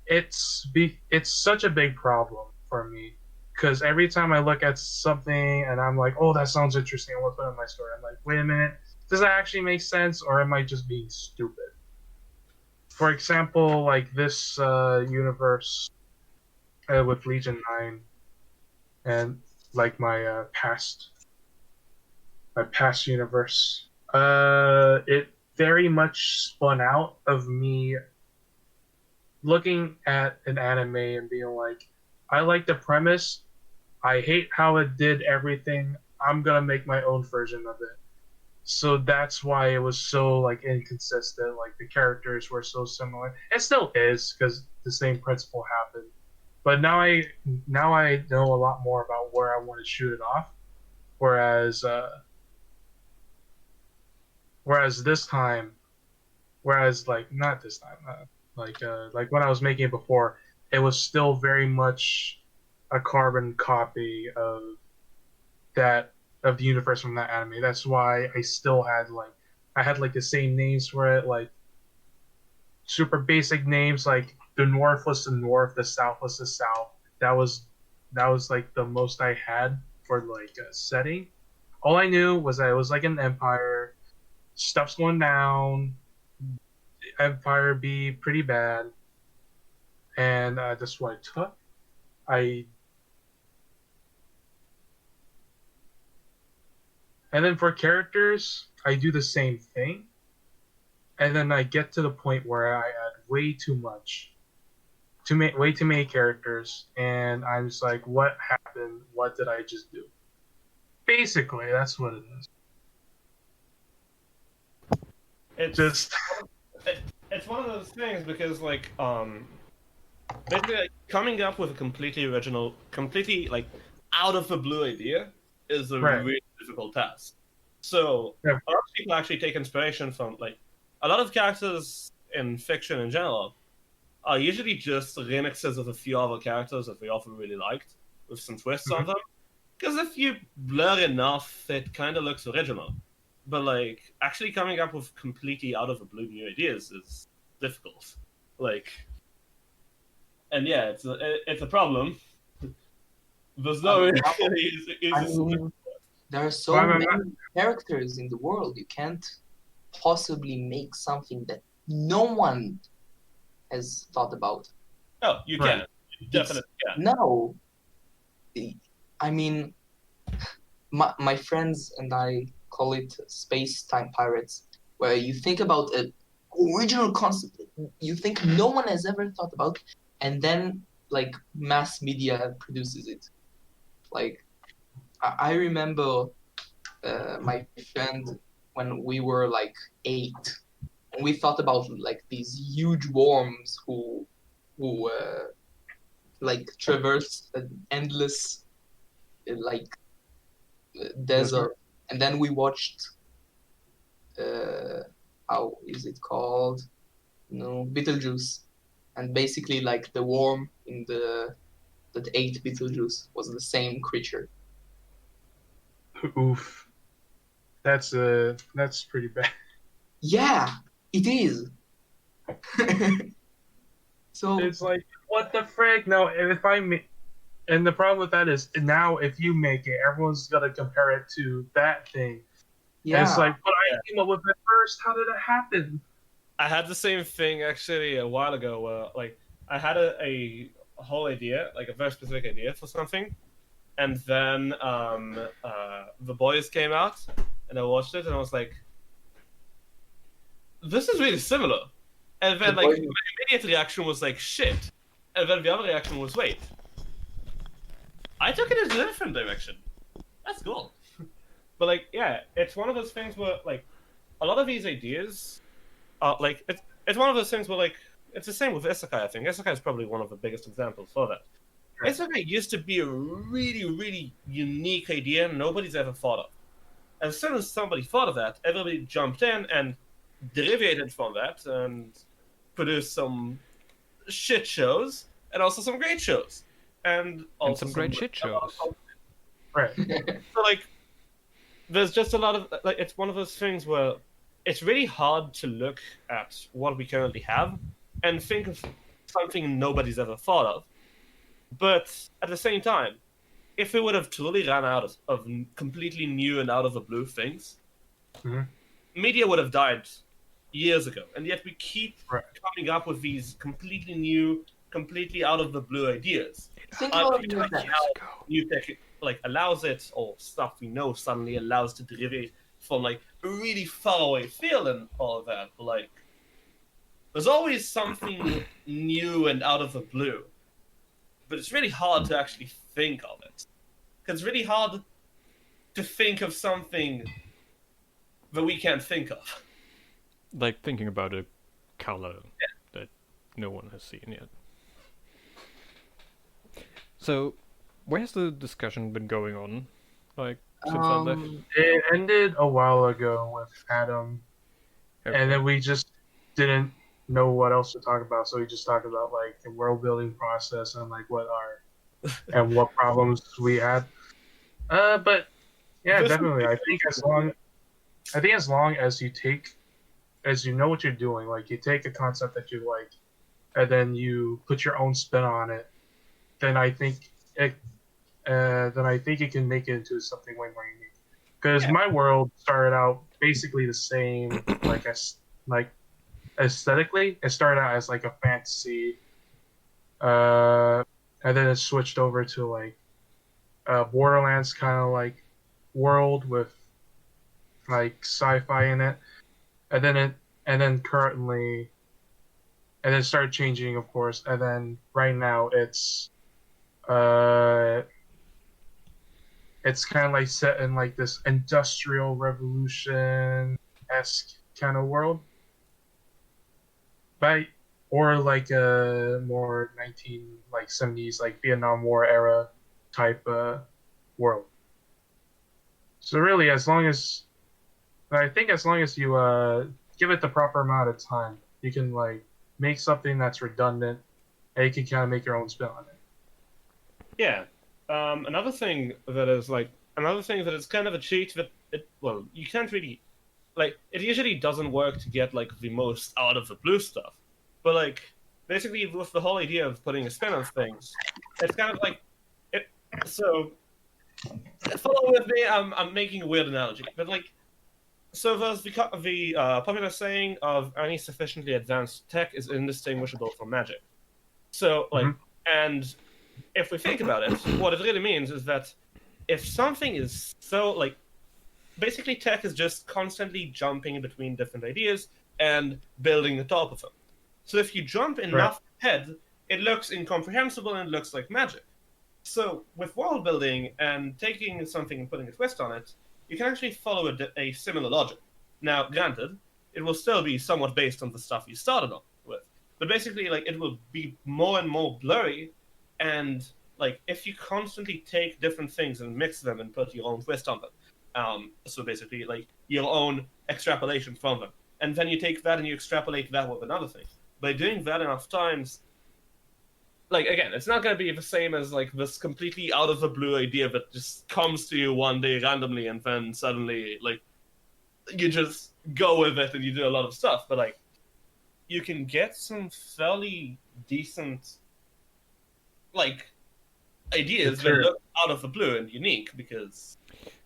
it's such a big problem for me, because every time I look at something and I'm like, oh, that sounds interesting, I want to put it in my story, I'm like, wait a minute, does that actually make sense, or am I just being stupid? For example, like this universe with Legion 9, and like my past universe, it very much spun out of me looking at an anime and being like, I like the premise, I hate how it did everything, I'm gonna make my own version of it. So that's why it was so like inconsistent. Like the characters were so similar. It still is, because the same principle happened. But now I know a lot more about where I want to shoot it off. Whereas this time, like not this time, like when I was making it before, it was still very much a carbon copy of the universe from that anime. That's why I still had like the same names for it, like super basic names, like the north was the north, the south was the south. That was like the most I had for like a setting. All I knew was that it was like an empire, stuff's going down, empire be pretty bad, and that's what I took. And then for characters, I do the same thing. And then I get to the point where I add way too much. Way too many characters. And I'm just like, what happened? What did I just do? Basically, that's what it is. It's one of those things because like basically like, coming up with a completely original, completely like out of the blue idea is a really difficult task. So a lot of people actually take inspiration from like a lot of characters in fiction in general are usually just remixes of a few other characters that we often really liked with some twists on them. Because if you blur enough, it kind of looks original. But like actually coming up with completely out of the blue new ideas is difficult. Like, and yeah, it's a problem. There's no there are so many characters in the world. You can't possibly make something that no one has thought about. No, you can. You definitely can. No. I mean, my friends and I call it space-time pirates, where you think about an original concept you think no one has ever thought about, and then like mass media produces it. Like I remember my friend when we were like 8, and we thought about like these huge worms who like traverse an endless like desert, and then we watched how is it called? No, Beetlejuice, and basically like the worm in that ate Beetlejuice was the same creature. Oof. That's pretty bad. Yeah, it is. So it's like, what the frick? No, And the problem with that is now if you make it, everyone's gonna compare it to that thing. And it's Yeah. like, but I came up with it first. How did it happen? I had the same thing actually a while ago where like I had a whole idea, like a very specific idea for something, and then The Boys came out, and I watched it, and I was like, "This is really similar." And then The like Boys- my immediate reaction was like, "Shit," and then the other reaction was, "Wait, I took it in a different direction. That's cool." But like, yeah, it's one of those things where like a lot of these ideas are like it's one of those things where like it's the same with Isekai. I think Isekai is probably one of the biggest examples for that. Right. Isekai used to be a really, really unique idea nobody's ever thought of. As soon as somebody thought of that, everybody jumped in and derivated from that and produced some shit shows and also some great shows and also some great shit shows. Right. So like, there's just a lot of like it's one of those things where it's really hard to look at what we currently have and think of something nobody's ever thought of. But at the same time, if we would have truly ran out of completely new and out of the blue things, Mhm. media would have died years ago. And yet we keep Right. coming up with these completely new, completely out of the blue ideas. Think I about mean, it like that. New tech like allows it, or stuff we know suddenly allows to derive from like a really far away feel and all of that. But like, there's always something new and out of the blue, but it's really hard to actually think of it because it's really hard to think of something that we can't think of. Like thinking about a color that no one has seen yet. So, where's the discussion been going on? Like, since I left? It ended a while ago with Adam, Okay. and then we just didn't know what else to talk about, so we just talked about like the world building process and like what problems we had. But yeah, This- definitely. I think as long as you know what you're doing, like you take a concept that you like, and then you put your own spin on it, then I think it can make it into something way more unique. Because my world started out basically the same, like aesthetically, it started out as like a fantasy, and then it switched over to like Borderlands kind of like world with like sci-fi in it, and then currently, and then started changing, of course, and then right now it's kind of like set in like this industrial revolution-esque kind of world, or like a more 70s like Vietnam War era type world. So really, I think as long as you give it the proper amount of time, you can like make something that's redundant, and you can kind of make your own spin on it. Yeah. Another thing that is kind of a cheat that you can't really like. It usually doesn't work to get like the most out of the blue stuff, but like basically with the whole idea of putting a spin on things, it's kind of like it. So follow with me. I'm making a weird analogy, but like. So there's the popular saying of any sufficiently advanced tech is indistinguishable from magic. So like, and if we think about it, what it really means is that if something is so like, basically tech is just constantly jumping between different ideas and building the top of them. So if you jump enough ahead, it looks incomprehensible and it looks like magic. So with world building and taking something and putting a twist on it, you can actually follow a similar logic. Now, granted, it will still be somewhat based on the stuff you started on with, but basically, like, it will be more and more blurry, and like, if you constantly take different things and mix them and put your own twist on them, so basically, like, your own extrapolation from them, and then you take that and you extrapolate that with another thing. By doing that enough times, like, again, it's not going to be the same as, like, this completely out-of-the-blue idea that just comes to you one day randomly and then suddenly, like, you just go with it and you do a lot of stuff. But, like, you can get some fairly decent, like, ideas that look out of the blue and unique because.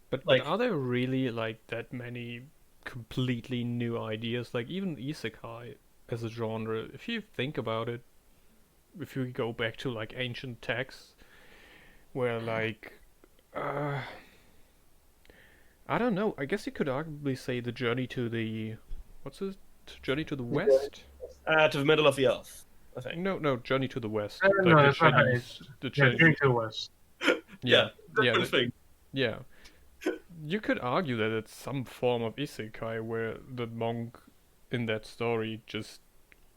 But Like- are there really like that many completely new ideas? Like even Isekai as a genre, if you think about it, if you go back to like ancient texts, where like, I don't know. I guess you could arguably say the journey to the, what's it? Journey to the West? To the middle of the earth, I think. No, Journey to the West. No, Like that's not how the Yeah, Chinese. Journey to the West. Yeah, different thing. yeah. You could argue that it's some form of isekai where the monk in that story just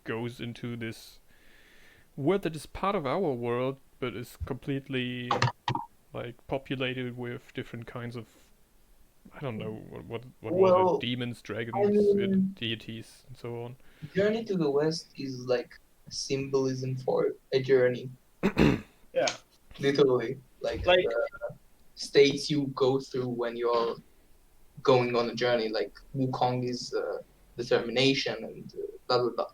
goes into this world that is part of our world, but is completely like populated with different kinds of, I don't know what was Well, it, demons, dragons, I mean- deities, and so on. Journey to the West is like symbolism for a journey, Yeah. literally. Like states you go through when you're going on a journey. Like Wukong is determination and blah blah blah,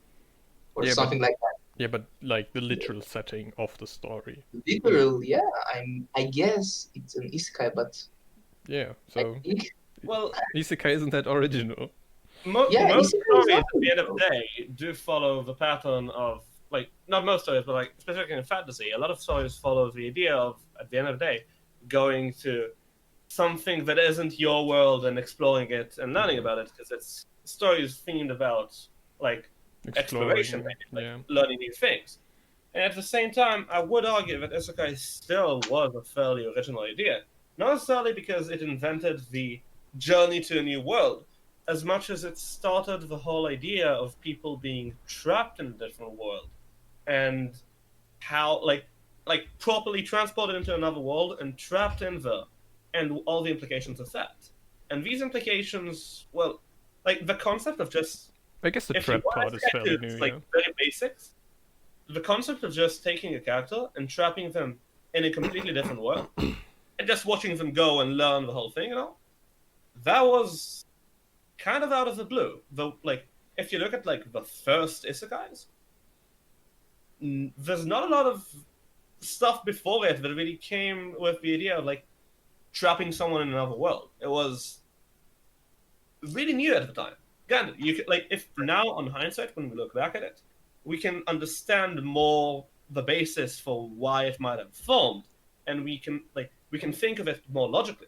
or Yeah, but- something like that. Yeah, but like the literal setting of the story. Literal, yeah. I guess it's an isekai, but Yeah, I so think Well, isekai isn't that original. Yeah, most Isekai is stories not at the end of the day do follow the pattern of, like, not most stories, but like specifically in fantasy, a lot of stories follow the idea of, at the end of the day, going to something that isn't your world and exploring it and learning about it, because it's stories themed about like exploration, Exploring, yeah. learning new things. And at the same time, I would argue that Isekai still was a fairly original idea. Not necessarily because it invented the journey to a new world, as much as it started the whole idea of people being trapped in a different world, and how like properly transported into another world and trapped in there, and all the implications of that. And these implications, well, like the concept of just, I guess the if you trap want part to is get fairly to new, like yeah. very basics, the concept of just taking a character and trapping them in a completely different world and just watching them go and learn the whole thing, that was kind of out of the blue. Though, like, if you look at like the first isekais, there's not a lot of stuff before it that really came with the idea of like trapping someone in another world. It was really new at the time. Granted, you could, like, if now on hindsight, when we look back at it, we can understand more the basis for why it might have formed, and we can think of it more logically.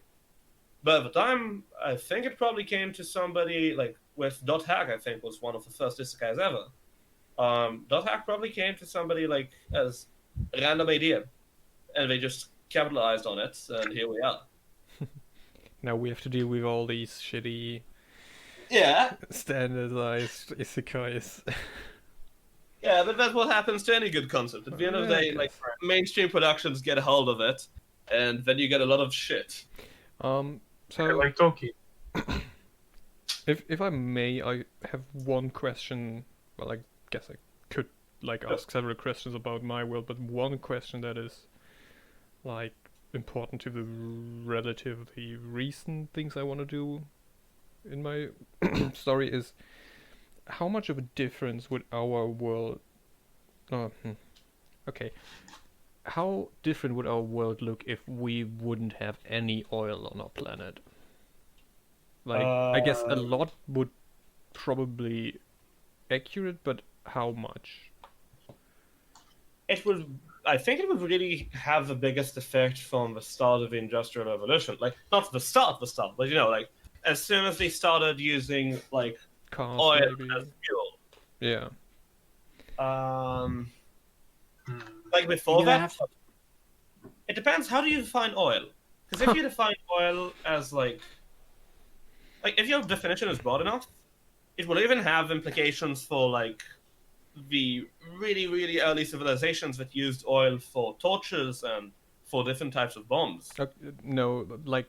But at the time, I think it probably came to somebody like with Dot Hack. I think was one of the first isekais ever. Dot Hack probably came to somebody like as a random idea, and they just capitalized on it, and here we are. Now we have to deal with all these shitty Yeah, standardized isekais. yeah, but that's what happens to any good concept. At the end of the Yeah, I day, like guess. mainstream productions get a hold of it, and then you get a lot of shit. So Like Toki. if I may, I have one question. Well, I guess I could like ask several questions about my world, but one question that is like important to the relatively recent things I want to do in my story is how much of a difference would our world okay, how different would our world look if we wouldn't have any oil on our planet? Like, I guess a lot would probably accurate, but how much? I think it would really have the biggest effect from the start of the Industrial Revolution. Like, not the start, but like, as soon as they started using, like, Cars, oil maybe. as fuel. Yeah. Like, before You're gonna that, have it depends, how do you define oil? Because if you define oil as, like, if your definition is broad enough, it will even have implications for, like, the really, really early civilizations that used oil for torches and for different types of bombs. No, like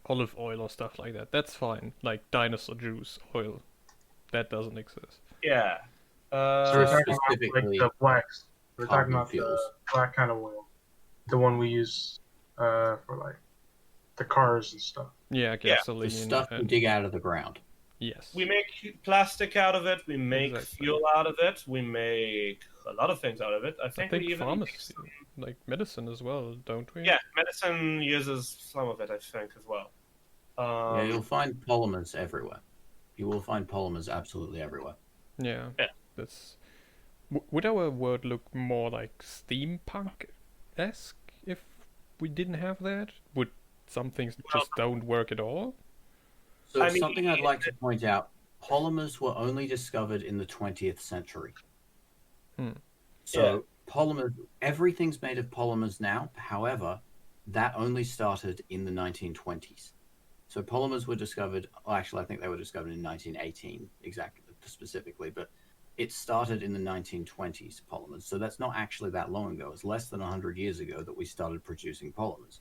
olive oil or stuff like that. That's fine. Like dinosaur juice oil, that doesn't exist. Yeah. So we're talking about like specifically the blacks. We're talking carbon about fuels. the black kind of oil, the one we use for like the cars and stuff. Yeah, the gasoline. stuff we and- dig out of the ground. Yes. We make plastic out of it, we make Exactly. fuel out of it, we make a lot of things out of it. I I think think we even pharmacy, like medicine as well, don't we? yeah, medicine uses some of it, I think, as well. Yeah, you'll find polymers everywhere. You will find polymers absolutely everywhere. Yeah. Yeah. That's. Would our world look more like steampunk-esque if we didn't have that? Would some things just don't work at all? So I mean- something I'd like to point out, polymers were only discovered in the 20th century. So polymers, everything's made of polymers now. However, that only started in the 1920s. So polymers were discovered, well, actually, I think they were discovered in 1918, exactly, specifically, but it started in the 1920s, polymers. So that's not actually that long ago. It's less than 100 years ago that we started producing polymers.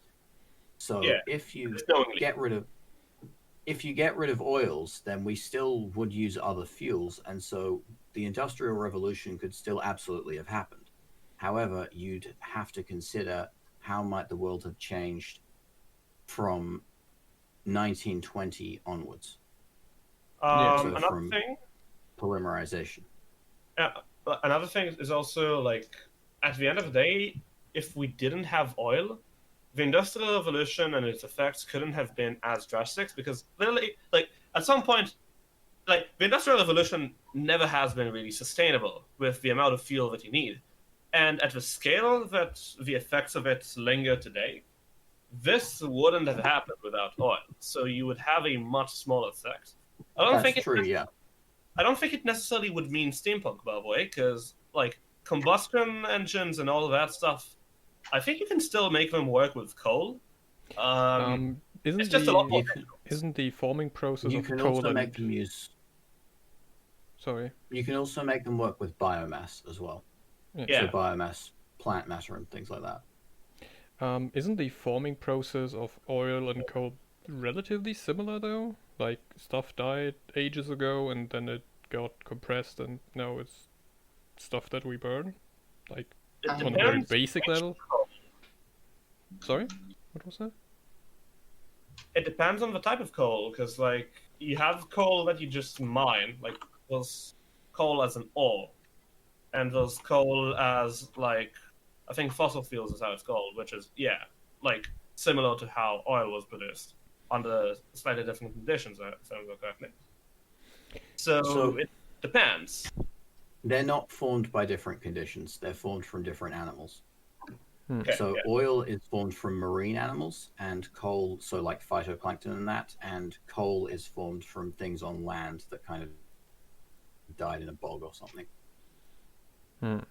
So if you get rid of oils, then we still would use other fuels, and so the Industrial Revolution could still absolutely have happened. However, you'd have to consider how might the world have changed from 1920 onwards. So Another from thing, polymerization. another thing is also like at the end of the day, if we didn't have oil, the Industrial Revolution and its effects couldn't have been as drastic because literally, like at some point, like the Industrial Revolution never has been really sustainable with the amount of fuel that you need, and at the scale that the effects of it linger today, this wouldn't have happened without oil. So you would have a much smaller effect. That's true, yeah. I don't think it necessarily would mean steampunk, by the way, because like combustion engines and all of that stuff, I think you can still make them work with coal. Isn't it's just a lot more. Isn't the forming process You of can coal also and... make them use. Sorry. You can also make them work with biomass as well. Yeah. So biomass, plant matter, and things like that. Isn't the forming process of oil and coal relatively similar though? Like stuff died ages ago and then it got compressed and now it's stuff that we burn? Like on a very basic level? Sorry? What was that? It depends on the type of coal, because like you have coal that you just mine, like there's coal as an ore, and there's coal as like I think fossil fuels is how it's called, which is like similar to how oil was produced under slightly different conditions, if I remember correctly. So it depends. They're not formed by different conditions. They're formed from different animals. Okay, So oil is formed from marine animals, and coal, so like phytoplankton and that, and coal is formed from things on land that kind of died in a bog or something.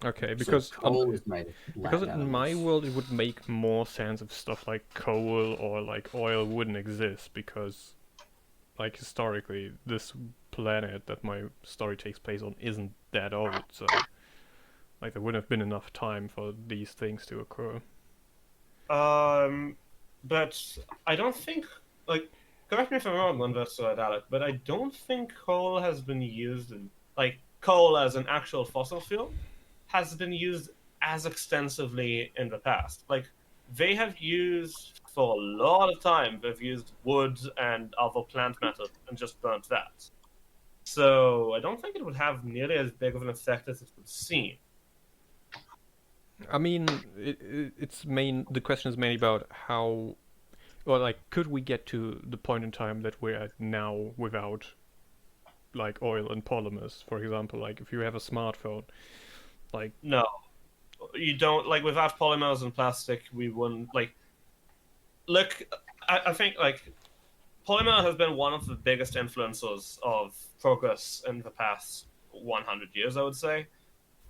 Okay, because so coal is made of land because in animals. my world it would make more sense if stuff like coal or like oil wouldn't exist, because like historically this planet that my story takes place on isn't that old, so like there wouldn't have been enough time for these things to occur. But I don't think, like, correct me if I'm wrong on this, Alec, but I don't think coal has been used in, like, coal as an actual fossil fuel has been used as extensively in the past. Like, they have used, for a lot of time, they've used wood and other plant matter and just burnt that. So I don't think it would have nearly as big of an effect as it would seem. I mean, the question is mainly about how, or like, could we get to the point in time that we're at now without, like, oil and polymers? For example, like, if you have a smartphone, like... No. You don't, like, without polymers and plastic, we wouldn't, like... Look, I think, like, polymer has been one of the biggest influences of progress in the past 100 years, I would say.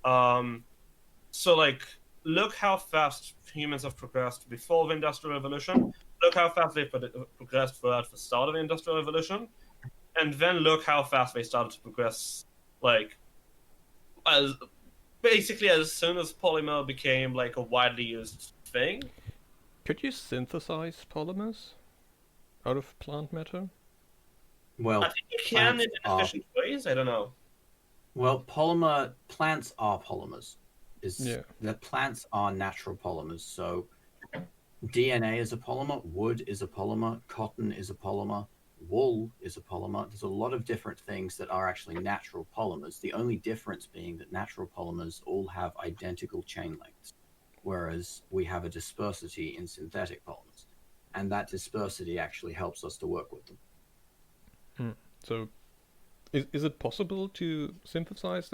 So, like, look how fast humans have progressed before the Industrial Revolution. Look how fast they've progressed throughout the start of the Industrial Revolution. And then look how fast they started to progress, like, basically as soon as polymer became, like, a widely used thing. Could you synthesize polymers out of plant matter? Well, I think you can in inefficient ways. I don't know. Well, plants are polymers. The plants are natural polymers. So DNA is a polymer, wood is a polymer, cotton is a polymer, wool is a polymer. There's a lot of different things that are actually natural polymers. The only difference being that natural polymers all have identical chain lengths, whereas we have a dispersity in synthetic polymers. And that dispersity actually helps us to work with them. So, is it possible to synthesize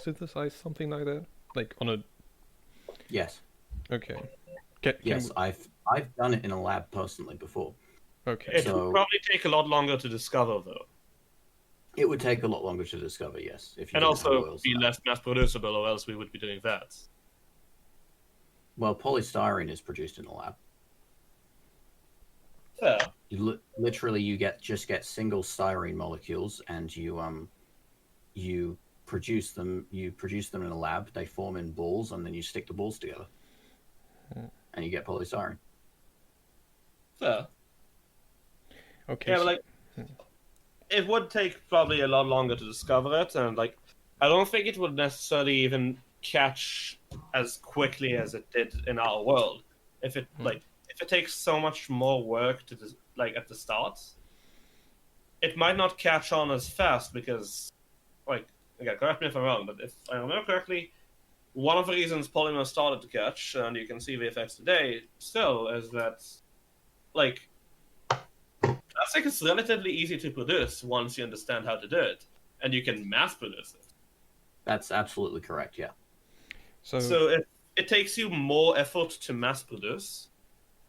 synthesize something like that, like on a? Yes. Okay. Yes, I've done it in a lab personally before. Okay. It would probably take a lot longer to discover, though. It would take a lot longer to discover, yes. If you And didn't have also oils be lab. less mass producible, or else we would be doing that. Well, polystyrene is produced in a lab. Fair. Literally, you just get single styrene molecules, and you produce them. You produce them in a lab. They form in balls, and then you stick the balls together, and you get polystyrene. Fair. Okay. Yeah, so- but it would take probably a lot longer to discover it, and I don't think it would necessarily even catch as quickly as it did in our world. If it if it takes so much more work to at the start, it might not catch on as fast because again, correct me if I'm wrong, but if I remember correctly, one of the reasons polymers started to catch, and you can see the effects today still, is that plastic is relatively easy to produce once you understand how to do it, and you can mass produce it. That's absolutely correct. Yeah. So it takes you more effort to mass produce,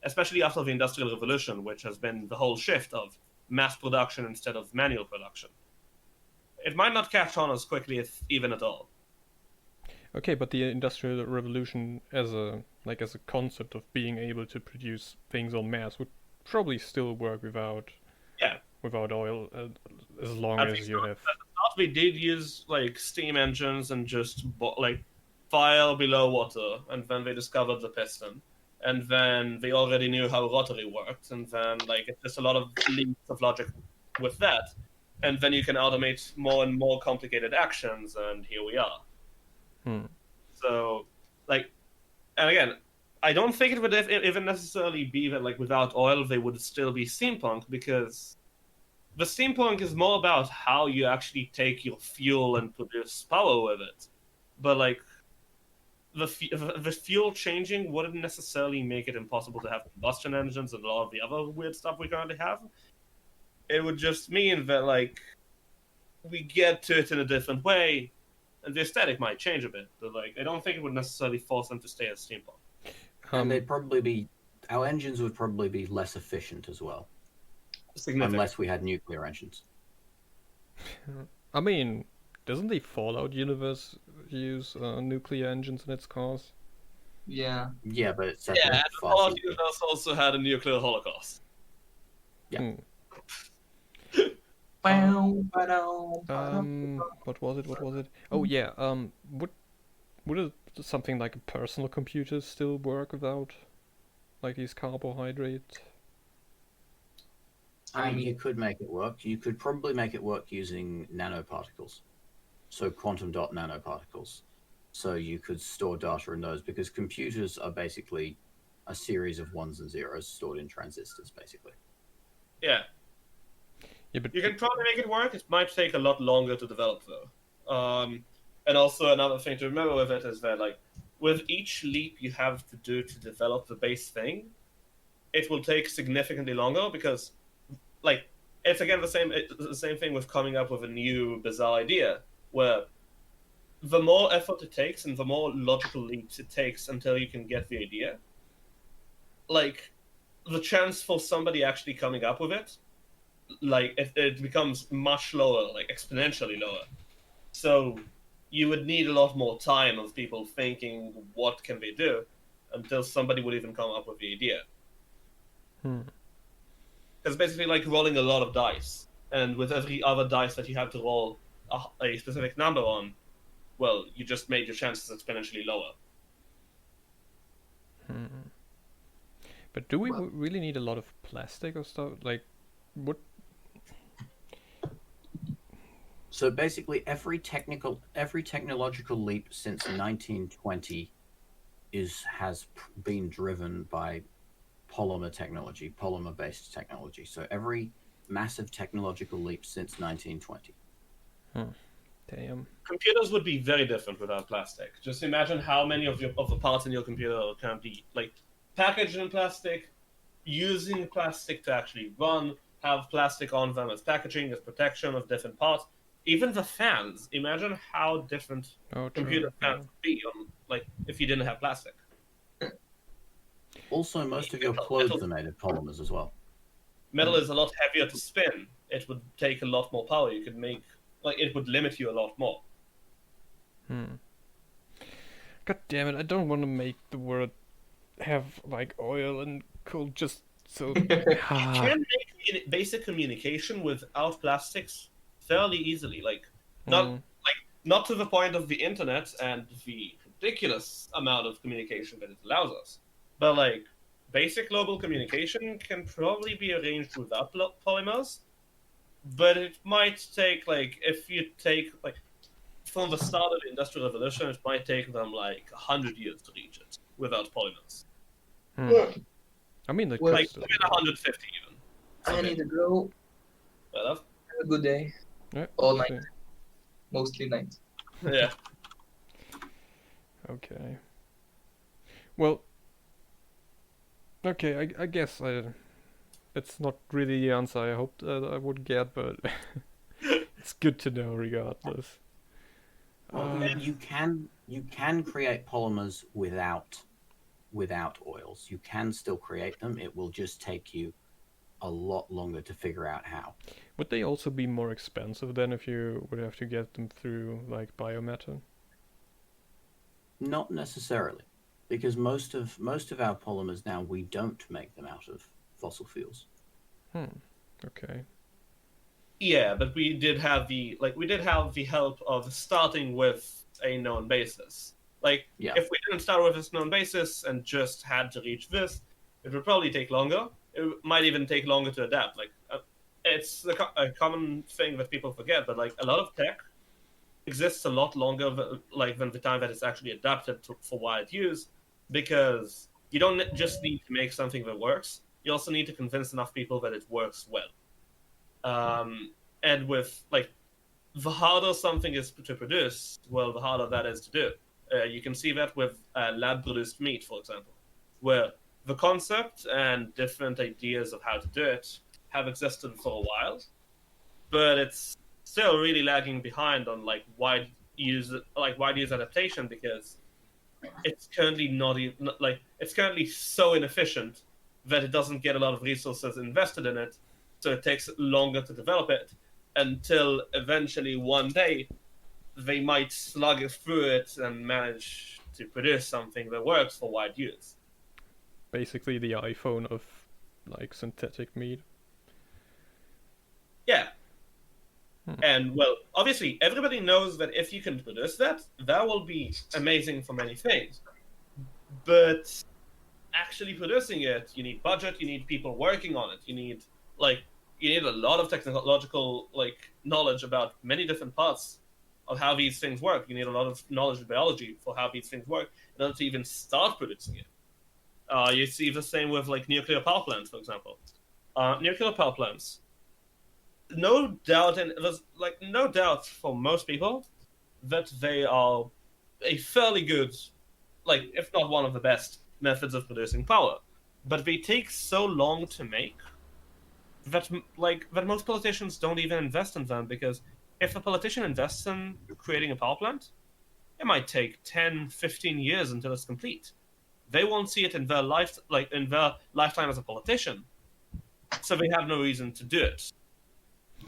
especially after the Industrial Revolution, which has been the whole shift of mass production instead of manual production. It might not catch on as quickly, if even at all. Okay, but the Industrial Revolution as a concept of being able to produce things en masse would probably still work without oil, as long as you have. At the start, we did use steam engines and just fire below water, and then they discovered the piston, and then they already knew how rotary worked, and then it's just a lot of leaps of logic with that, and then you can automate more and more complicated actions, and here we are. So, and again, I don't think it would even necessarily be that without oil they would still be steampunk, because the steampunk is more about how you actually take your fuel and produce power with it. But the fuel changing wouldn't necessarily make it impossible to have combustion engines and a lot of the other weird stuff we currently have. It would just mean that we get to it in a different way, and the aesthetic might change a bit. But I don't think it would necessarily force them to stay as steampunk. And they'd probably be, our engines would probably be less efficient as well, unless we had nuclear engines. I mean, doesn't the Fallout universe use nuclear engines in its cars? Yeah. Yeah, but it's and the Fallout universe also had a nuclear holocaust. Yeah. What was it? Oh yeah. Would something like a personal computer still work without these carbohydrates? I mean, you could make it work. You could probably make it work using nanoparticles, so quantum dot nanoparticles. So you could store data in those, because computers are basically a series of ones and zeros stored in transistors, basically. Yeah. Yeah, but you can probably make it work. It might take a lot longer to develop, though. And also another thing to remember with it is that, with each leap you have to do to develop the base thing, it will take significantly longer, because, it's again the same thing with coming up with a new bizarre idea, where the more effort it takes and the more logical leaps it takes until you can get the idea, the chance for somebody actually coming up with it, it becomes much lower, exponentially lower. So you would need a lot more time of people thinking what can they do until somebody would even come up with the idea. It's basically like rolling a lot of dice, and with every other dice that you have to roll a specific number on, well, you just made your chances exponentially lower. But do we really need a lot of plastic or stuff? What? So basically, every technological leap since 1920 has been driven by polymer technology, polymer-based technology. So every massive technological leaps since 1920. Damn. Computers would be very different without plastic. Just imagine how many of the parts in your computer are currently packaged in plastic, using plastic to actually run, have plastic on them as packaging, as protection of different parts. Even the fans. Imagine how different computer fans would be if you didn't have plastic. Also, most of your clothes are made of polymers as well. Metal is a lot heavier to spin. It would take a lot more power. You could make it would limit you a lot more. God damn it! I don't want to make the world have oil and coal just so. You can make basic communication without plastics fairly easily. Not to the point of the internet and the ridiculous amount of communication that it allows us, but basic global communication can probably be arranged without polymers. But it might take if you take from the start of the Industrial Revolution, it might take them 100 years to reach it without polymers. I mean, 150 even. I need to go. Well, Have a good day. Yeah, All night. Mostly night. yeah. Okay. Well. Okay, I guess it's not really the answer I hoped I would get, but it's good to know regardless. Well, you can create polymers without oils. You can still create them. It will just take you a lot longer to figure out how. Would they also be more expensive than if you would have to get them through biomethane? Not necessarily, because most of our polymers now, we don't make them out of fossil fuels. Okay. Yeah, but we did have the help of starting with a known basis. If we didn't start with this known basis and just had to reach this, it would probably take longer. It might even take longer to adapt. It's a common thing that people forget, but a lot of tech exists a lot longer than the time that it's actually adapted for wide use, because you don't just need to make something that works. You also need to convince enough people that it works well. And with the harder something is to produce, well, the harder that is to do. You can see that with lab-produced meat, for example, where the concept and different ideas of how to do it have existed for a while, but it's still really lagging behind on wide use adaptation, because it's currently it's currently so inefficient that it doesn't get a lot of resources invested in it, so it takes longer to develop it, until eventually one day they might slug through it and manage to produce something that works for wide use. Basically the iPhone of synthetic meat. Yeah. And well, obviously everybody knows that if you can produce that will be amazing for many things. But actually producing it, you need budget, you need people working on it, you need a lot of technological knowledge about many different parts of how these things work. You need a lot of knowledge of biology for how these things work in order to even start producing it. You see the same with nuclear power plants, for example. Nuclear power plants, no doubt, and there's no doubt for most people that they are a fairly good, if not one of the best methods of producing power. But they take so long to make that most politicians don't even invest in them, because if a politician invests in creating a power plant, it might take 10, 15 years until it's complete. They won't see it in their lifetime as a politician, so they have no reason to do it.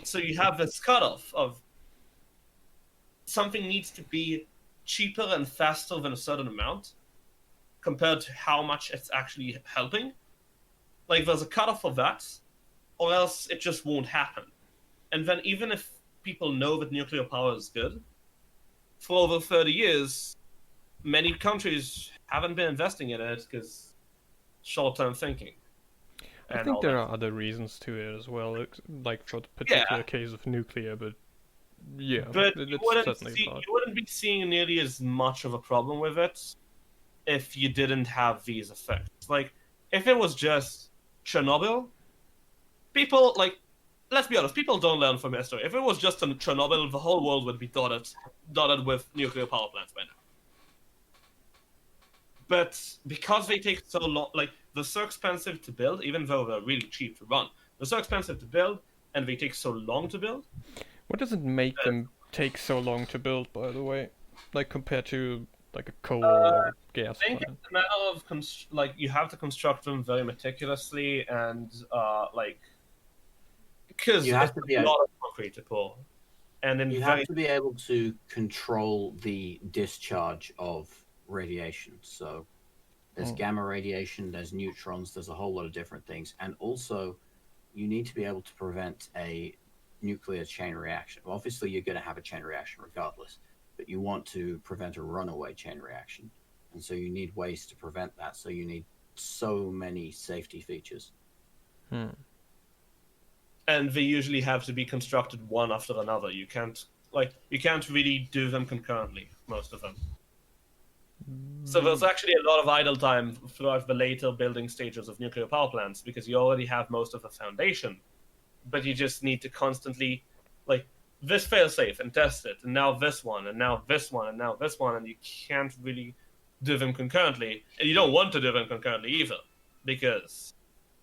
So you have this cutoff of something needs to be cheaper and faster than a certain amount compared to how much it's actually helping. There's a cutoff of that, or else it just won't happen. And then even if people know that nuclear power is good, for over 30 years, many countries haven't been investing in it because short-term thinking. I think there are other reasons to it as well, for the particular case of nuclear, but yeah, but you wouldn't be seeing nearly as much of a problem with it if you didn't have these effects. If it was just Chernobyl, people let's be honest, people don't learn from history. If it was just in Chernobyl, the whole world would be dotted with nuclear power plants by now. But because they take so long, like, they're so expensive to build, even though they're really cheap to run. They're so expensive to build, and they take so long to build. What does it make them take so long to build, by the way? Like, compared to, like, a coal or gas I think plant? it's a matter of, you have to construct them very meticulously, and, because You have it's to be a able- lot of concrete to pour. And then You have to be able to control the discharge of radiation. So there's gamma radiation, there's neutrons, there's a whole lot of different things. And also, you need to be able to prevent a nuclear chain reaction. Well, obviously, you're going to have a chain reaction regardless, but you want to prevent a runaway chain reaction. And so you need ways to prevent that. So you need so many safety features. And they usually have to be constructed one after another. You can't really do them concurrently, most of them. So there's actually a lot of idle time throughout the later building stages of nuclear power plants, because you already have most of the foundation, but you just need to constantly, like, this fail-safe and test it, and now this one, and now this one, and now this one, and you can't really do them concurrently, and you don't want to do them concurrently either, because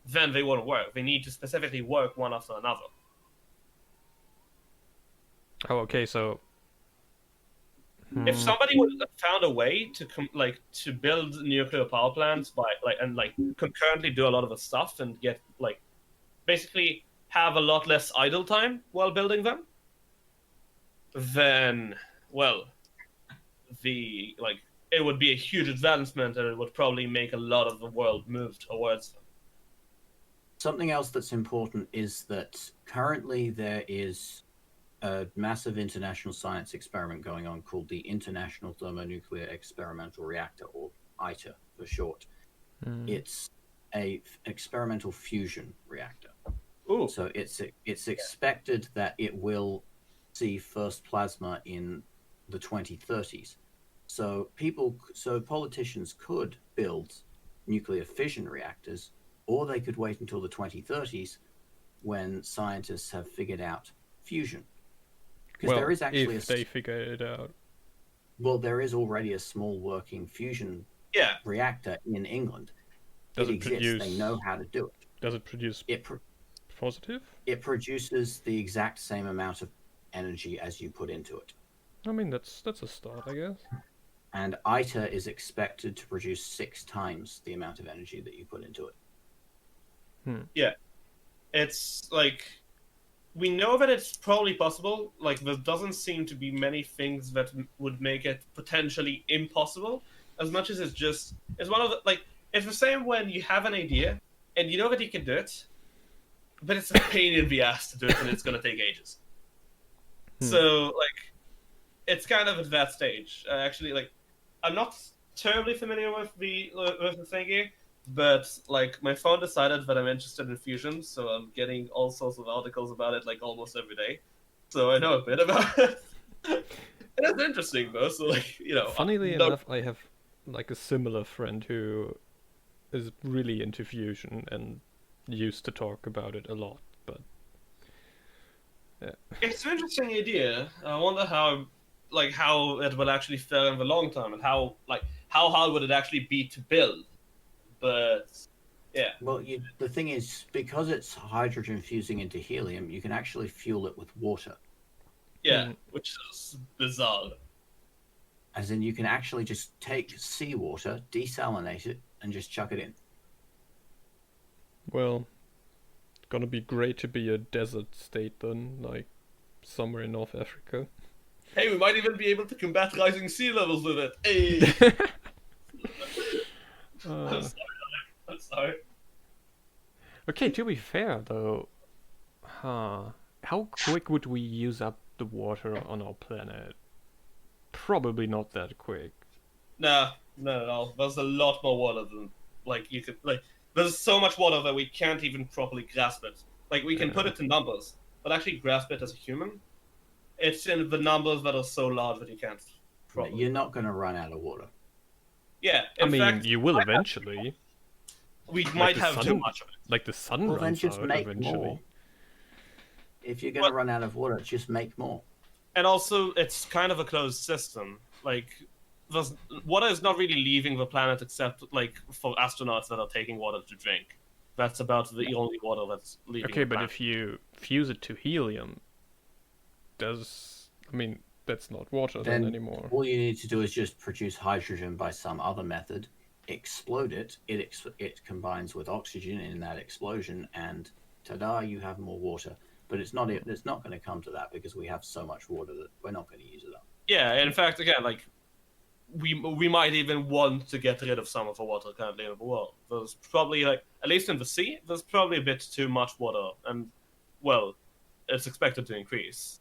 then they won't work. They need to specifically work one after another. Oh, okay, so... If somebody would have found a way to to build nuclear power plants by concurrently do a lot of the stuff and get basically have a lot less idle time while building them, then it would be a huge advancement, and it would probably make a lot of the world move towards them. Something else that's important is that currently there is a massive international science experiment going on called the International Thermonuclear Experimental Reactor, or ITER for short. It's a experimental fusion reactor. Ooh. So it's expected that it will see first plasma in the 2030s. So politicians could build nuclear fission reactors, or they could wait until the 2030s when scientists have figured out fusion. Because there is actually if they figure it out. Well, there is already a small working fusion reactor in England. Does it exists. produce? They know how to do it. Does it produce positive? It produces the exact same amount of energy as you put into it. I mean, that's a start, I guess. And ITER is expected to produce 6 times the amount of energy that you put into it. Yeah, it's we know that it's probably possible. There doesn't seem to be many things that would make it potentially impossible, as much as it's one of the, it's the same when you have an idea and you know that you can do it, but it's a pain in the ass to do it, and it's going to take ages. So, it's kind of at that stage. Actually, I'm not terribly familiar with the thingy, but my phone decided that I'm interested in fusion, so I'm getting all sorts of articles about it almost every day. So I know a bit about it. It's interesting though. So funnily enough, I have a similar friend who is really into fusion and used to talk about it a lot. But yeah, it's an interesting idea. I wonder how it will actually fare in the long term, and how hard would it actually be to build. But yeah. Well, the thing is, because it's hydrogen fusing into helium, you can actually fuel it with water. Yeah, which is bizarre. As in, you can actually just take seawater, desalinate it, and just chuck it in. Well, it's gonna be great to be a desert state then, somewhere in North Africa. Hey, we might even be able to combat rising sea levels with it. Hey! I'm sorry. Okay, to be fair though, how quick would we use up the water on our planet? Probably not that quick. Nah, not at all. There's a lot more water than you could there's so much water that we can't even properly grasp it. We can put it in numbers, but actually grasp it as a human, it's in the numbers that are so large that you can't properly. You're not going to run out of water. Yeah, I mean, you will eventually. We might have too much of it. The sun Well, then runs just out make eventually. more. If you're going to run out of water, just make more. And also, it's kind of a closed system. Like, water is not really leaving the planet except, like, for astronauts that are taking water to drink. That's about the only water that's leaving. Okay, the but planet. if you fuse it to helium, that's not water then anymore. All you need to do is just produce hydrogen by some other method, explode it, it combines with oxygen in that explosion, and ta-da, you have more water. But it's not going to come to that because we have so much water that we're not going to use it up. Yeah, in fact, again, like, we might even want to get rid of some of the water currently in the world. There's probably, like, at least in the sea, there's probably a bit too much water, and, well, it's expected to increase.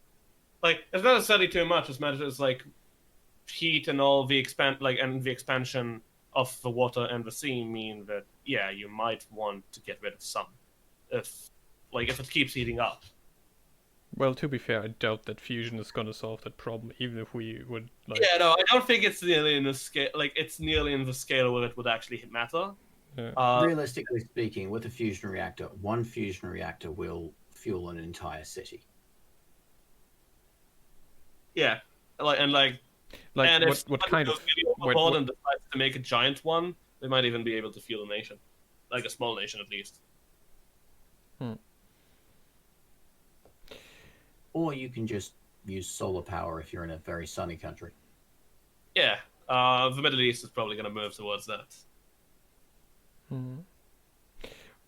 Like, it's not necessarily too much as much as, like, heat and all the expansion of the water and the sea mean that, yeah, you might want to get rid of some if it keeps heating up. Well, to be fair, I doubt that fusion is going to solve that problem, even if we would like. Yeah, no, I don't think it's nearly in the scale. Like, it's nearly in the scale where it would actually matter. Yeah. Realistically speaking, with a fusion reactor, one fusion reactor will fuel an entire city. Yeah, and if what kind of overboard and decides to make a giant one, they might even be able to fuel a nation, like a small nation at least. Or you can just use solar power if you're in a very sunny country. Yeah, the Middle East is probably going to move towards that.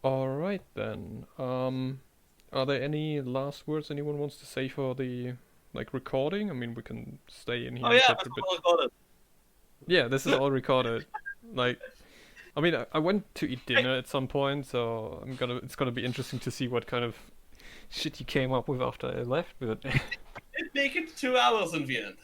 All right then. Are there any last words anyone wants to say for the recording? I mean, we can stay in here. Oh yeah, that's all recorded. Yeah, this is all recorded. Like, I mean, I went to eat dinner at some point, so it's gonna be interesting to see what kind of shit you came up with after I left. But It make it 2 hours in the end.